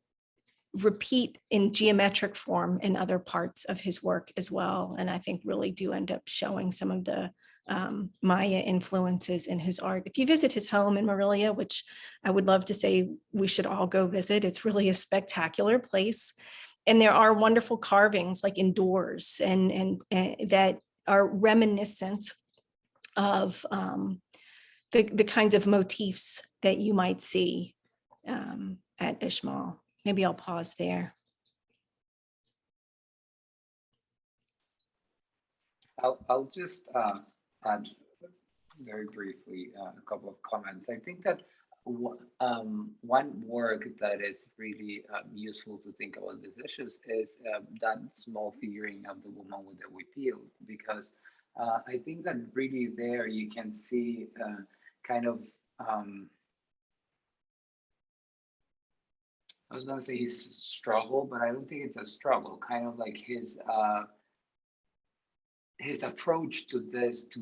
repeat in geometric form in other parts of his work as well. And I think really do end up showing some of the Maya influences in his art. If you visit his home in Morelia, which I would love to say we should all go visit, it's really a spectacular place. And there are wonderful carvings like indoors and that are reminiscent of the kinds of motifs that you might see at Ishmael. Maybe I'll pause there. I'll just add very briefly a couple of comments. I think that one work that is really useful to think about these issues is that small figurine of the woman with the huipil, because I think that really there you can see kind of I was going to say his struggle, but I don't think it's a struggle. Kind of like his approach to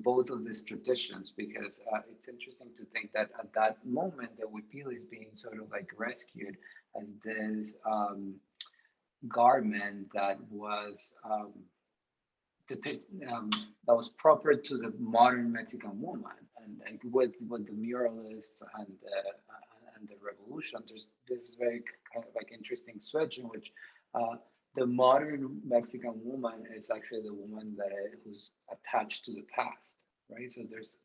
both of these traditions, because it's interesting to think that at that moment, the huipil is being sort of like rescued as this garment that was that was proper to the modern Mexican woman, and like with the muralists and the revolution, there's this very kind of like interesting switch in which the modern Mexican woman is actually the woman who's attached to the past, right? So there's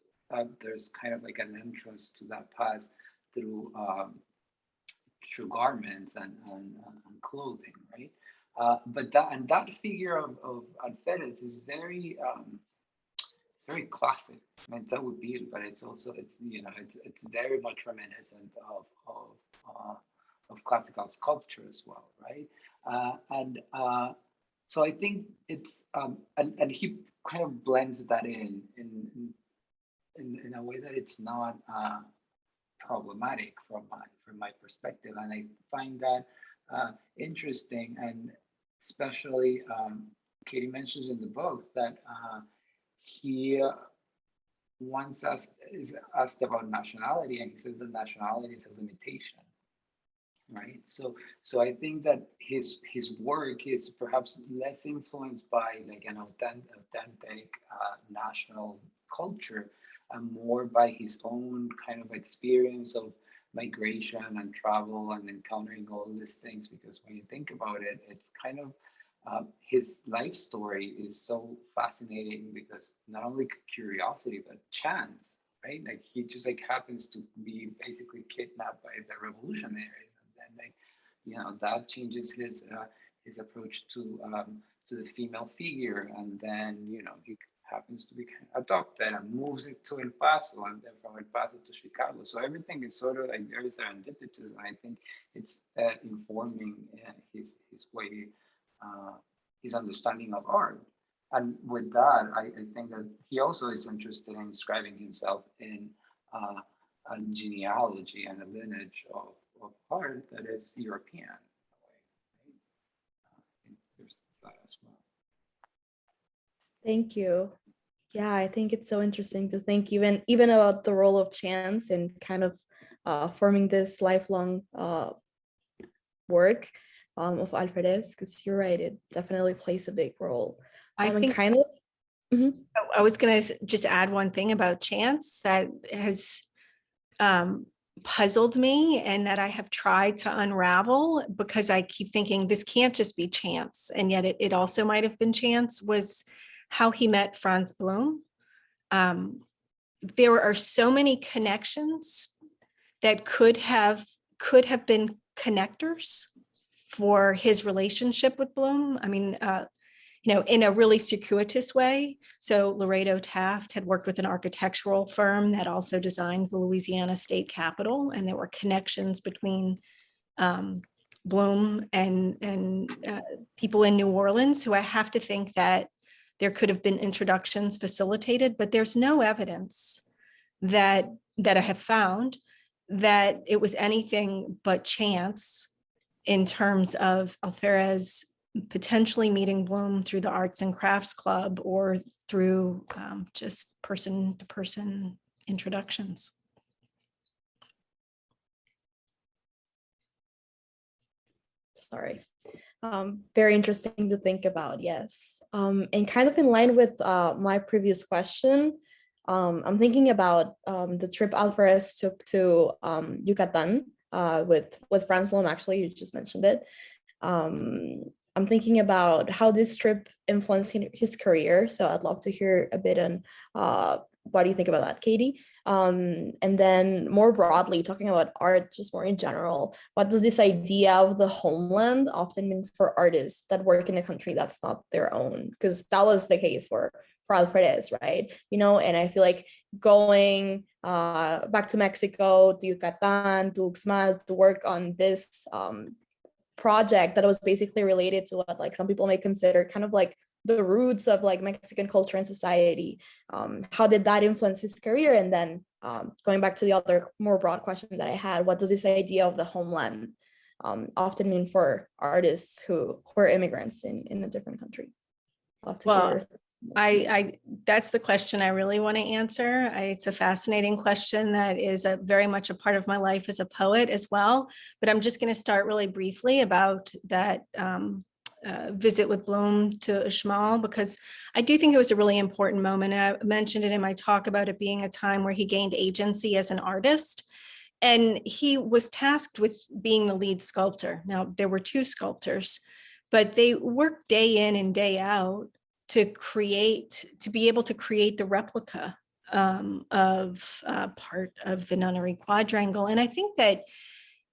kind of like an entrance to that past through garments and clothing, right? But that figure of Alférez is very it's very classic. I mean, that would be it, but it's it's very much reminiscent of classical sculpture as well, right? So I think it's and he kind of blends that in a way that it's not problematic from my perspective, and I find that interesting. And especially Katie mentions in the book that he once is asked about nationality, and he says that nationality is a limitation, right? So I think that his work is perhaps less influenced by like an authentic national culture, and more by his own kind of experience of migration and travel and encountering all these things. Because when you think about it, it's kind of his life story is so fascinating, because not only curiosity but chance, right? Like he just like happens to be basically kidnapped by the revolutionaries, and then like, you know, that changes his approach to the female figure, and then, you know, he happens to be adopted and moves it to El Paso, and then from El Paso to Chicago. So everything is sort of like very serendipitous, and I think it's informing his way, his understanding of art. And with that, I think that he also is interested in describing himself in a genealogy and a lineage of art that is European. I think there's that as well. Thank you. Yeah, I think it's so interesting to think even about the role of chance and kind of forming this lifelong work of Alferez, because you're right, it definitely plays a big role. I And think kind of, Mhm. I was going to just add one thing about chance that has puzzled me and that I have tried to unravel, because I keep thinking this can't just be chance, and yet it also might have been chance, was how he met Franz Blum. There are so many connections that could have been connectors for his relationship with Blum. I mean, you know, in a really circuitous way. So Laredo Taft had worked with an architectural firm that also designed the Louisiana state capitol, and there were connections between Blum and people in New Orleans, who I have to think that there could have been introductions facilitated, but there's no evidence that I have found that it was anything but chance in terms of Alferez potentially meeting Blum through the Arts and Crafts Club, or through just person-to-person introductions. Sorry. Very interesting to think about, yes. And kind of in line with my previous question, I'm thinking about the trip Alferez took to Yucatan with Franz Blum. Actually, you just mentioned it. I'm thinking about how this trip influenced his career. So I'd love to hear a bit on what do you think about that, Katie? And then more broadly, talking about art, just more in general, what does this idea of the homeland often mean for artists that work in a country that's not their own? Because that was the case for Alferez, right? You know, and I feel like going back to Mexico, to Yucatan, to Uxmal, to work on this project that was basically related to what like some people may consider kind of like the roots of like Mexican culture and society. How did that influence his career? And then going back to the other more broad question that I had, what does this idea of the homeland often mean for artists who are immigrants in a different country? I'd love to hear. I that's the question I really want to answer. It's a fascinating question that is very much a part of my life as a poet as well. But I'm just going to start really briefly about that visit with Blum to Uxmal, because I do think it was a really important moment. I mentioned it in my talk about it being a time where he gained agency as an artist. And he was tasked with being the lead sculptor. Now, there were two sculptors, but they worked day in and day out to be able to create the replica of part of the nunnery quadrangle. And I think that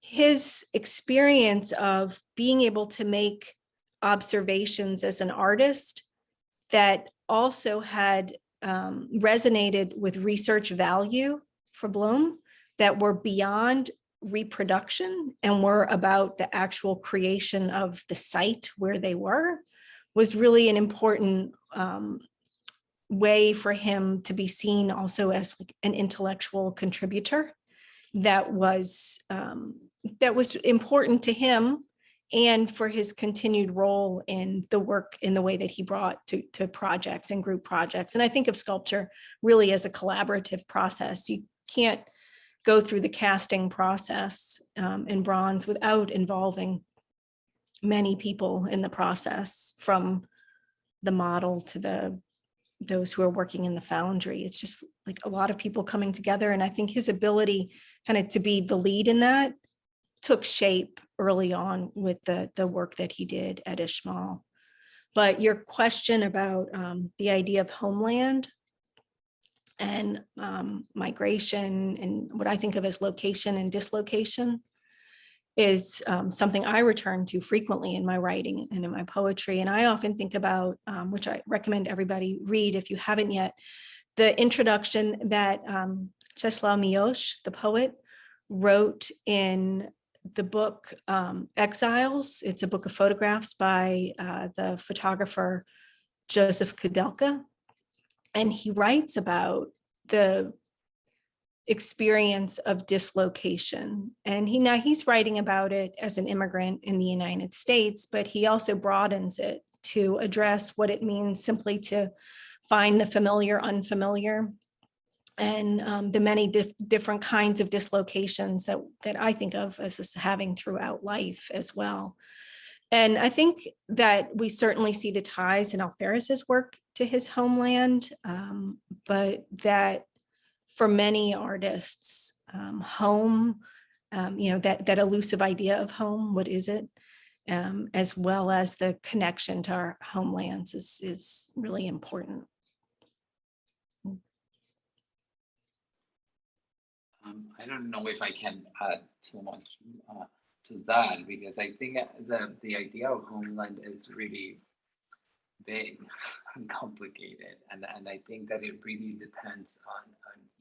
his experience of being able to make observations as an artist that also had resonated with research value for Blum, that were beyond reproduction and were about the actual creation of the site where they were, was really an important way for him to be seen also as like an intellectual contributor that was important to him and for his continued role in the work in the way that he brought to projects and group projects. And I think of sculpture really as a collaborative process. You can't go through the casting process in bronze without involving many people in the process, from the model to those who are working in the foundry. It's just like a lot of people coming together. And I think his ability kind of to be the lead in that took shape early on with the work that he did at Ishmael. But your question about the idea of homeland and migration and what I think of as location and dislocation is something I return to frequently in my writing and in my poetry. And I often think about, which I recommend everybody read if you haven't yet, the introduction that Czesław Miłosz, the poet, wrote in the book Exiles. It's a book of photographs by the photographer Joseph Kudelka. And he writes about the experience of dislocation. And he's writing about it as an immigrant in the United States, but he also broadens it to address what it means simply to find the familiar, unfamiliar, and the many different kinds of dislocations that I think of as having throughout life as well. And I think that we certainly see the ties in Alférez's work to his homeland, but that for many artists, home, that elusive idea of home, what is it? As well as the connection to our homelands is really important. I don't know if I can add too much to that, because I think the idea of homeland is really big and complicated, and I think that it really depends on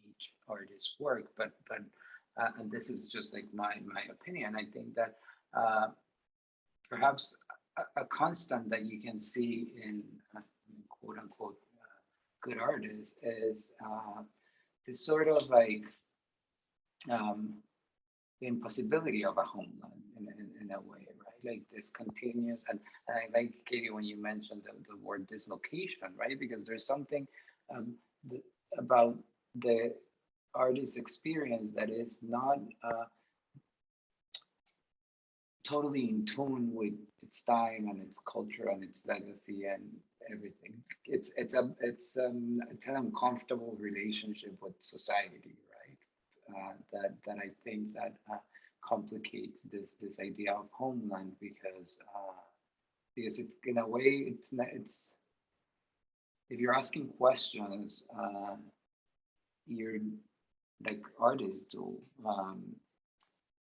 each artist's work. But and this is just like my opinion. I think that perhaps a constant that you can see in quote unquote good artists is this sort of like the impossibility of a homeland in a way, right? Like this continuous, and I like, Katie, when you mentioned the word dislocation, right? Because there's something about the artist's experience that is not totally in tune with its time and its culture and its legacy and everything. It's an uncomfortable relationship with society, right? That I think that complicates this idea of homeland, because it's in a way it's if you're asking questions, you're like artists do.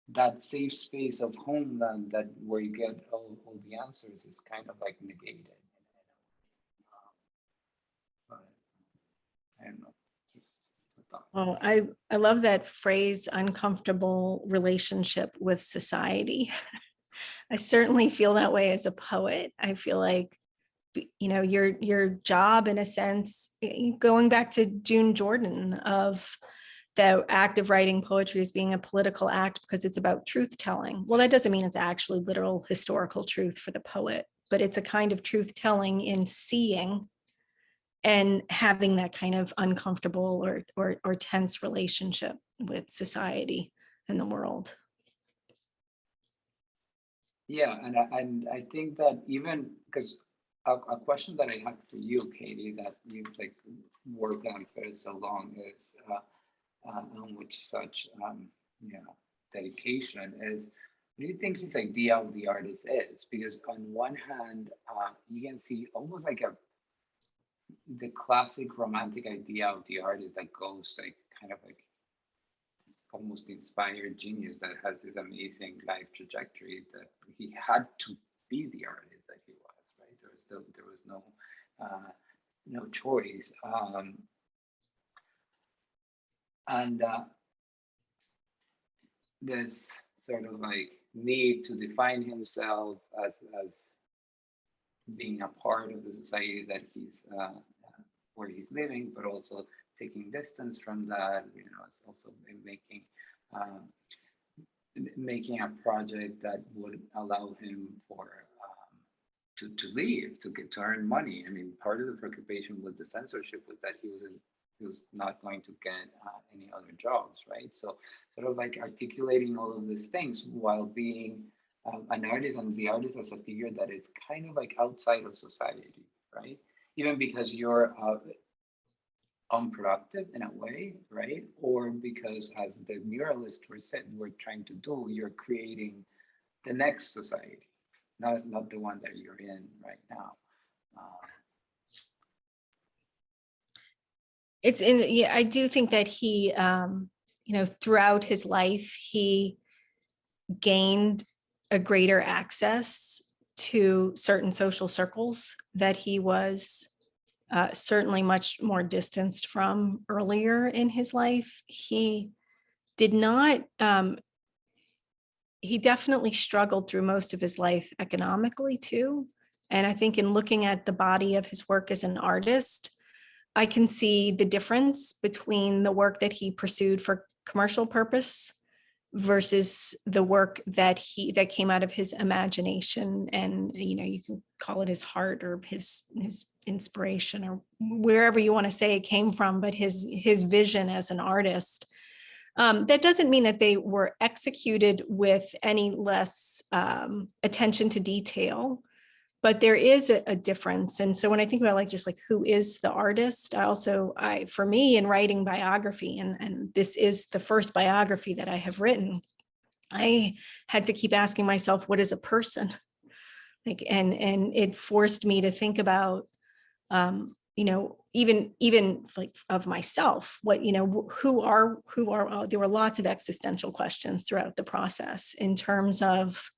That safe space of homeland, that where you get all the answers, is kind of like negated. But I don't know. Well, I love that phrase, uncomfortable relationship with society. I certainly feel that way as a poet. I feel like, your job, in a sense, going back to June Jordan, of the act of writing poetry as being a political act because it's about truth telling. Well, that doesn't mean it's actually literal historical truth for the poet, but it's a kind of truth telling in seeing and having that kind of uncomfortable or tense relationship with society and the world. Yeah, and I think that even because a question that I had for you, Katie, that you've like worked on for so long, is on which such dedication is. What do you think this idea of the artist is? Because on one hand, you can see almost like the classic romantic idea of the artist that goes like kind of like this almost inspired genius that has this amazing life trajectory, that he had to be the artist that he was, right? There was no choice. And this sort of like need to define himself as being a part of the society that he's where he's living, but also taking distance from that. It's also making making a project that would allow him to leave, to earn money. I mean, part of the preoccupation with the censorship was that he was not going to get any other jobs, right? So sort of like articulating all of these things while being an artist, and the artist as a figure that is kind of like outside of society, right? Even because you're unproductive in a way, right? Or because, as the muralists were trying to do, you're creating the next society, not the one that you're in right now. I do think that he, throughout his life, he gained a greater access to certain social circles that he was certainly much more distanced from earlier in his life. He did not, he definitely struggled through most of his life economically too. And I think in looking at the body of his work as an artist, I can see the difference between the work that he pursued for commercial purpose versus the work that came out of his imagination, and you can call it his heart or his inspiration or wherever you want to say it came from, but his vision as an artist. That doesn't mean that they were executed with any less attention to detail, but there is a difference. And so when I think about just who is the artist, for me, in writing biography, and this is the first biography that I have written, I had to keep asking myself, what is a person? And it forced me to think about, even of myself, who are, there were lots of existential questions throughout the process in terms of,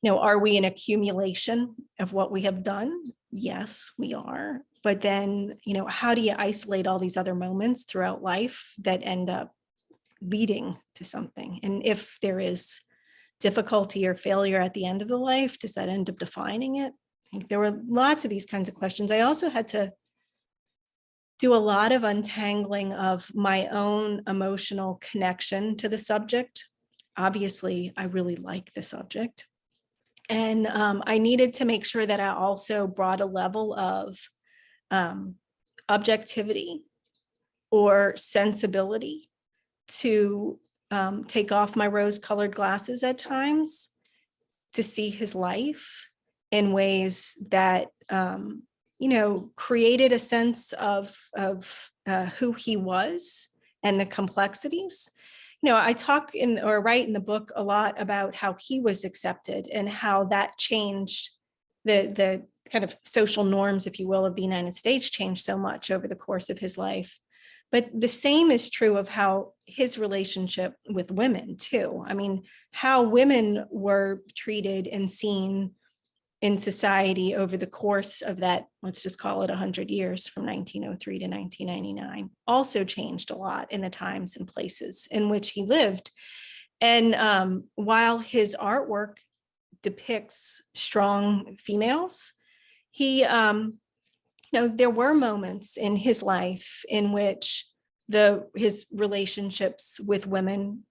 are we an accumulation of what we have done? Yes, we are. But then, how do you isolate all these other moments throughout life that end up leading to something? And if there is difficulty or failure at the end of the life, does that end up defining it? There were lots of these kinds of questions. I also had to do a lot of untangling of my own emotional connection to the subject. Obviously, I really like the subject. And I needed to make sure that I also brought a level of objectivity or sensibility to take off my rose-colored glasses at times to see his life in ways that, created a sense of who he was and the complexities. I talk write in the book a lot about how he was accepted and how that changed the kind of social norms, if you will, of the United States changed so much over the course of his life. But the same is true of how his relationship with women too. I mean, how women were treated and seen in society over the course of that, let's just call it 100 years from 1903 to 1999, also changed a lot in the times and places in which he lived. And while his artwork depicts strong females, he, there were moments in his life in which his relationships with women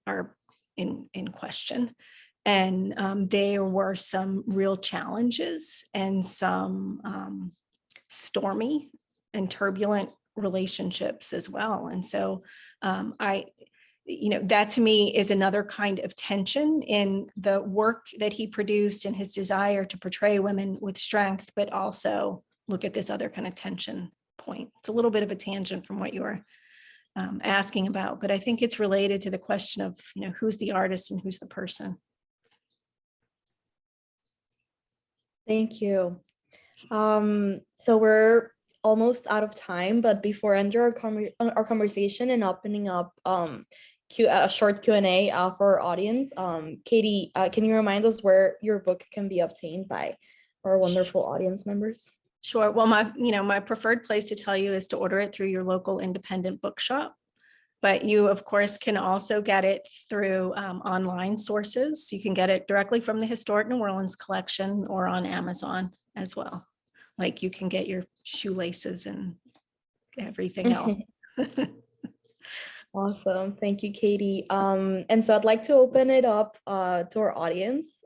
are in question. And there were some real challenges and some stormy and turbulent relationships as well. And so that to me is another kind of tension in the work that he produced and his desire to portray women with strength, but also look at this other kind of tension point. It's a little bit of a tangent from what you were asking about, but I think it's related to the question of, who's the artist and who's the person. Thank you. So we're almost out of time, but before ending our conversation and opening up a short Q&A for our audience, Katie, can you remind us where your book can be obtained by our wonderful audience members? Sure. Well, my preferred place to tell you is to order it through your local independent bookshop. But you, of course, can also get it through online sources. You can get it directly from the Historic New Orleans collection or on Amazon as well. Like you can get your shoelaces and everything else. Awesome. Thank you, Katie. And so I'd like to open it up to our audience.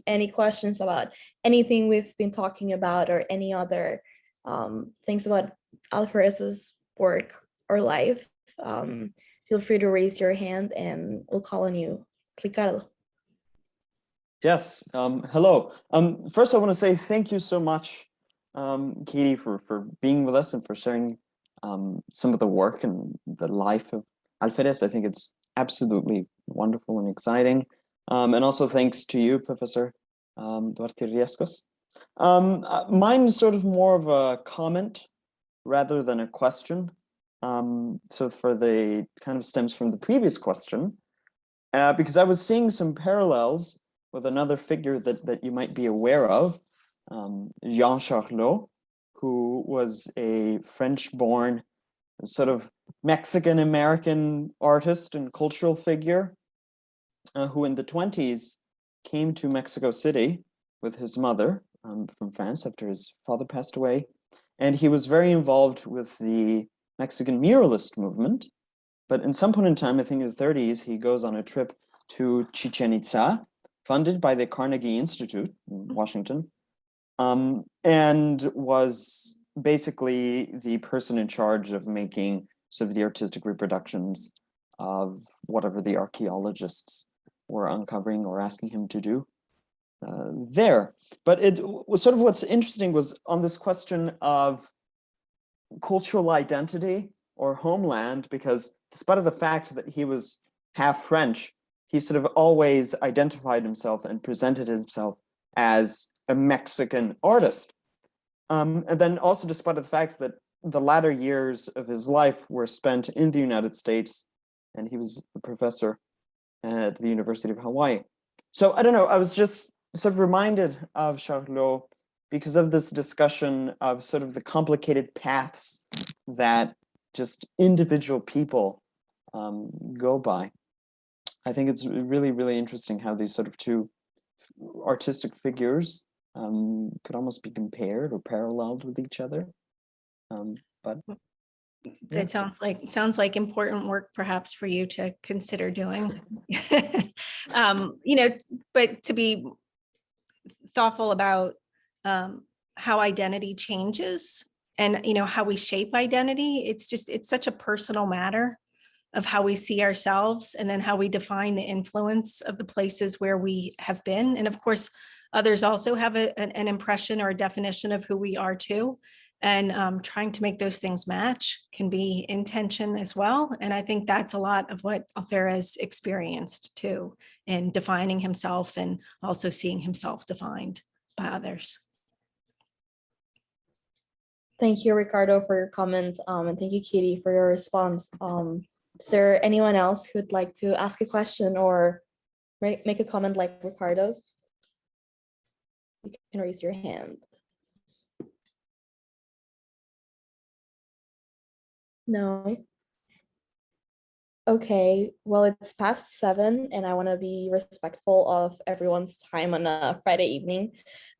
Any questions about anything we've been talking about or any other things about Alferez's work or life? Feel free to raise your hand and we'll call on you. Ricardo. Yes, hello. First I want to say thank you so much, Katie, for being with us and for sharing some of the work and the life of Alferez. I think it's absolutely wonderful and exciting. And also thanks to you, Professor Duarte-Riascos. Mine is sort of more of a comment rather than a question. So for the kind of stems from the previous question, because I was seeing some parallels with another figure that you might be aware of, Jean Charlot, who was a French-born sort of Mexican-American artist and cultural figure who in the 20s came to Mexico City with his mother from France after his father passed away. And he was very involved with the Mexican muralist movement. But in some point in time, I think in the 30s, he goes on a trip to Chichen Itza, funded by the Carnegie Institute in Washington, and was basically the person in charge of making sort of the artistic reproductions of whatever the archaeologists were uncovering or asking him to do there. But it was sort of what's interesting was on this question of cultural identity or homeland, because despite the fact that he was half French, he sort of always identified himself and presented himself as a Mexican artist. And then also despite the fact that the latter years of his life were spent in the United States, and he was a professor at the University of Hawaii. So I don't know, I was just sort of reminded of Charlot because of this discussion of sort of the complicated paths that just individual people go by. I think it's really, really interesting how these sort of two artistic figures could almost be compared or paralleled with each other. But it sounds like important work perhaps for you to consider doing. But to be thoughtful about how identity changes and how we shape identity. It's such a personal matter of how we see ourselves and then how we define the influence of the places where we have been. And of course, others also have an impression or a definition of who we are too. And trying to make those things match can be in tension as well. And I think that's a lot of what Alferez experienced too, in defining himself and also seeing himself defined by others. Thank you, Ricardo, for your comment. And thank you, Katie, for your response. Is there anyone else who'd like to ask a question or make a comment like Ricardo's? You can raise your hand. No. Okay, well, it's past 7 and I want to be respectful of everyone's time on a Friday evening.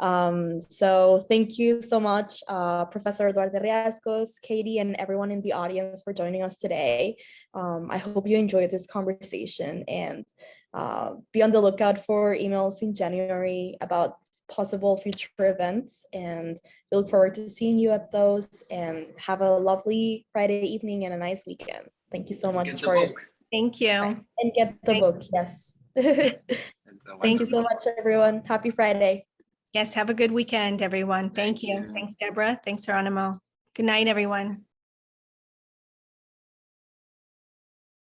So thank you so much, Professor Duarte-Riascos, Katie, and everyone in the audience for joining us today. I hope you enjoyed this conversation and be on the lookout for emails in January about possible future events, and we look forward to seeing you at those, and have a lovely Friday evening and a nice weekend. Thank you so much for it. Thank you. And get the book, yes. Thank you so much, everyone. Happy Friday. Yes, have a good weekend, everyone. Thank you. Thanks, Deborah. Thanks, Jerónimo. Good night, everyone.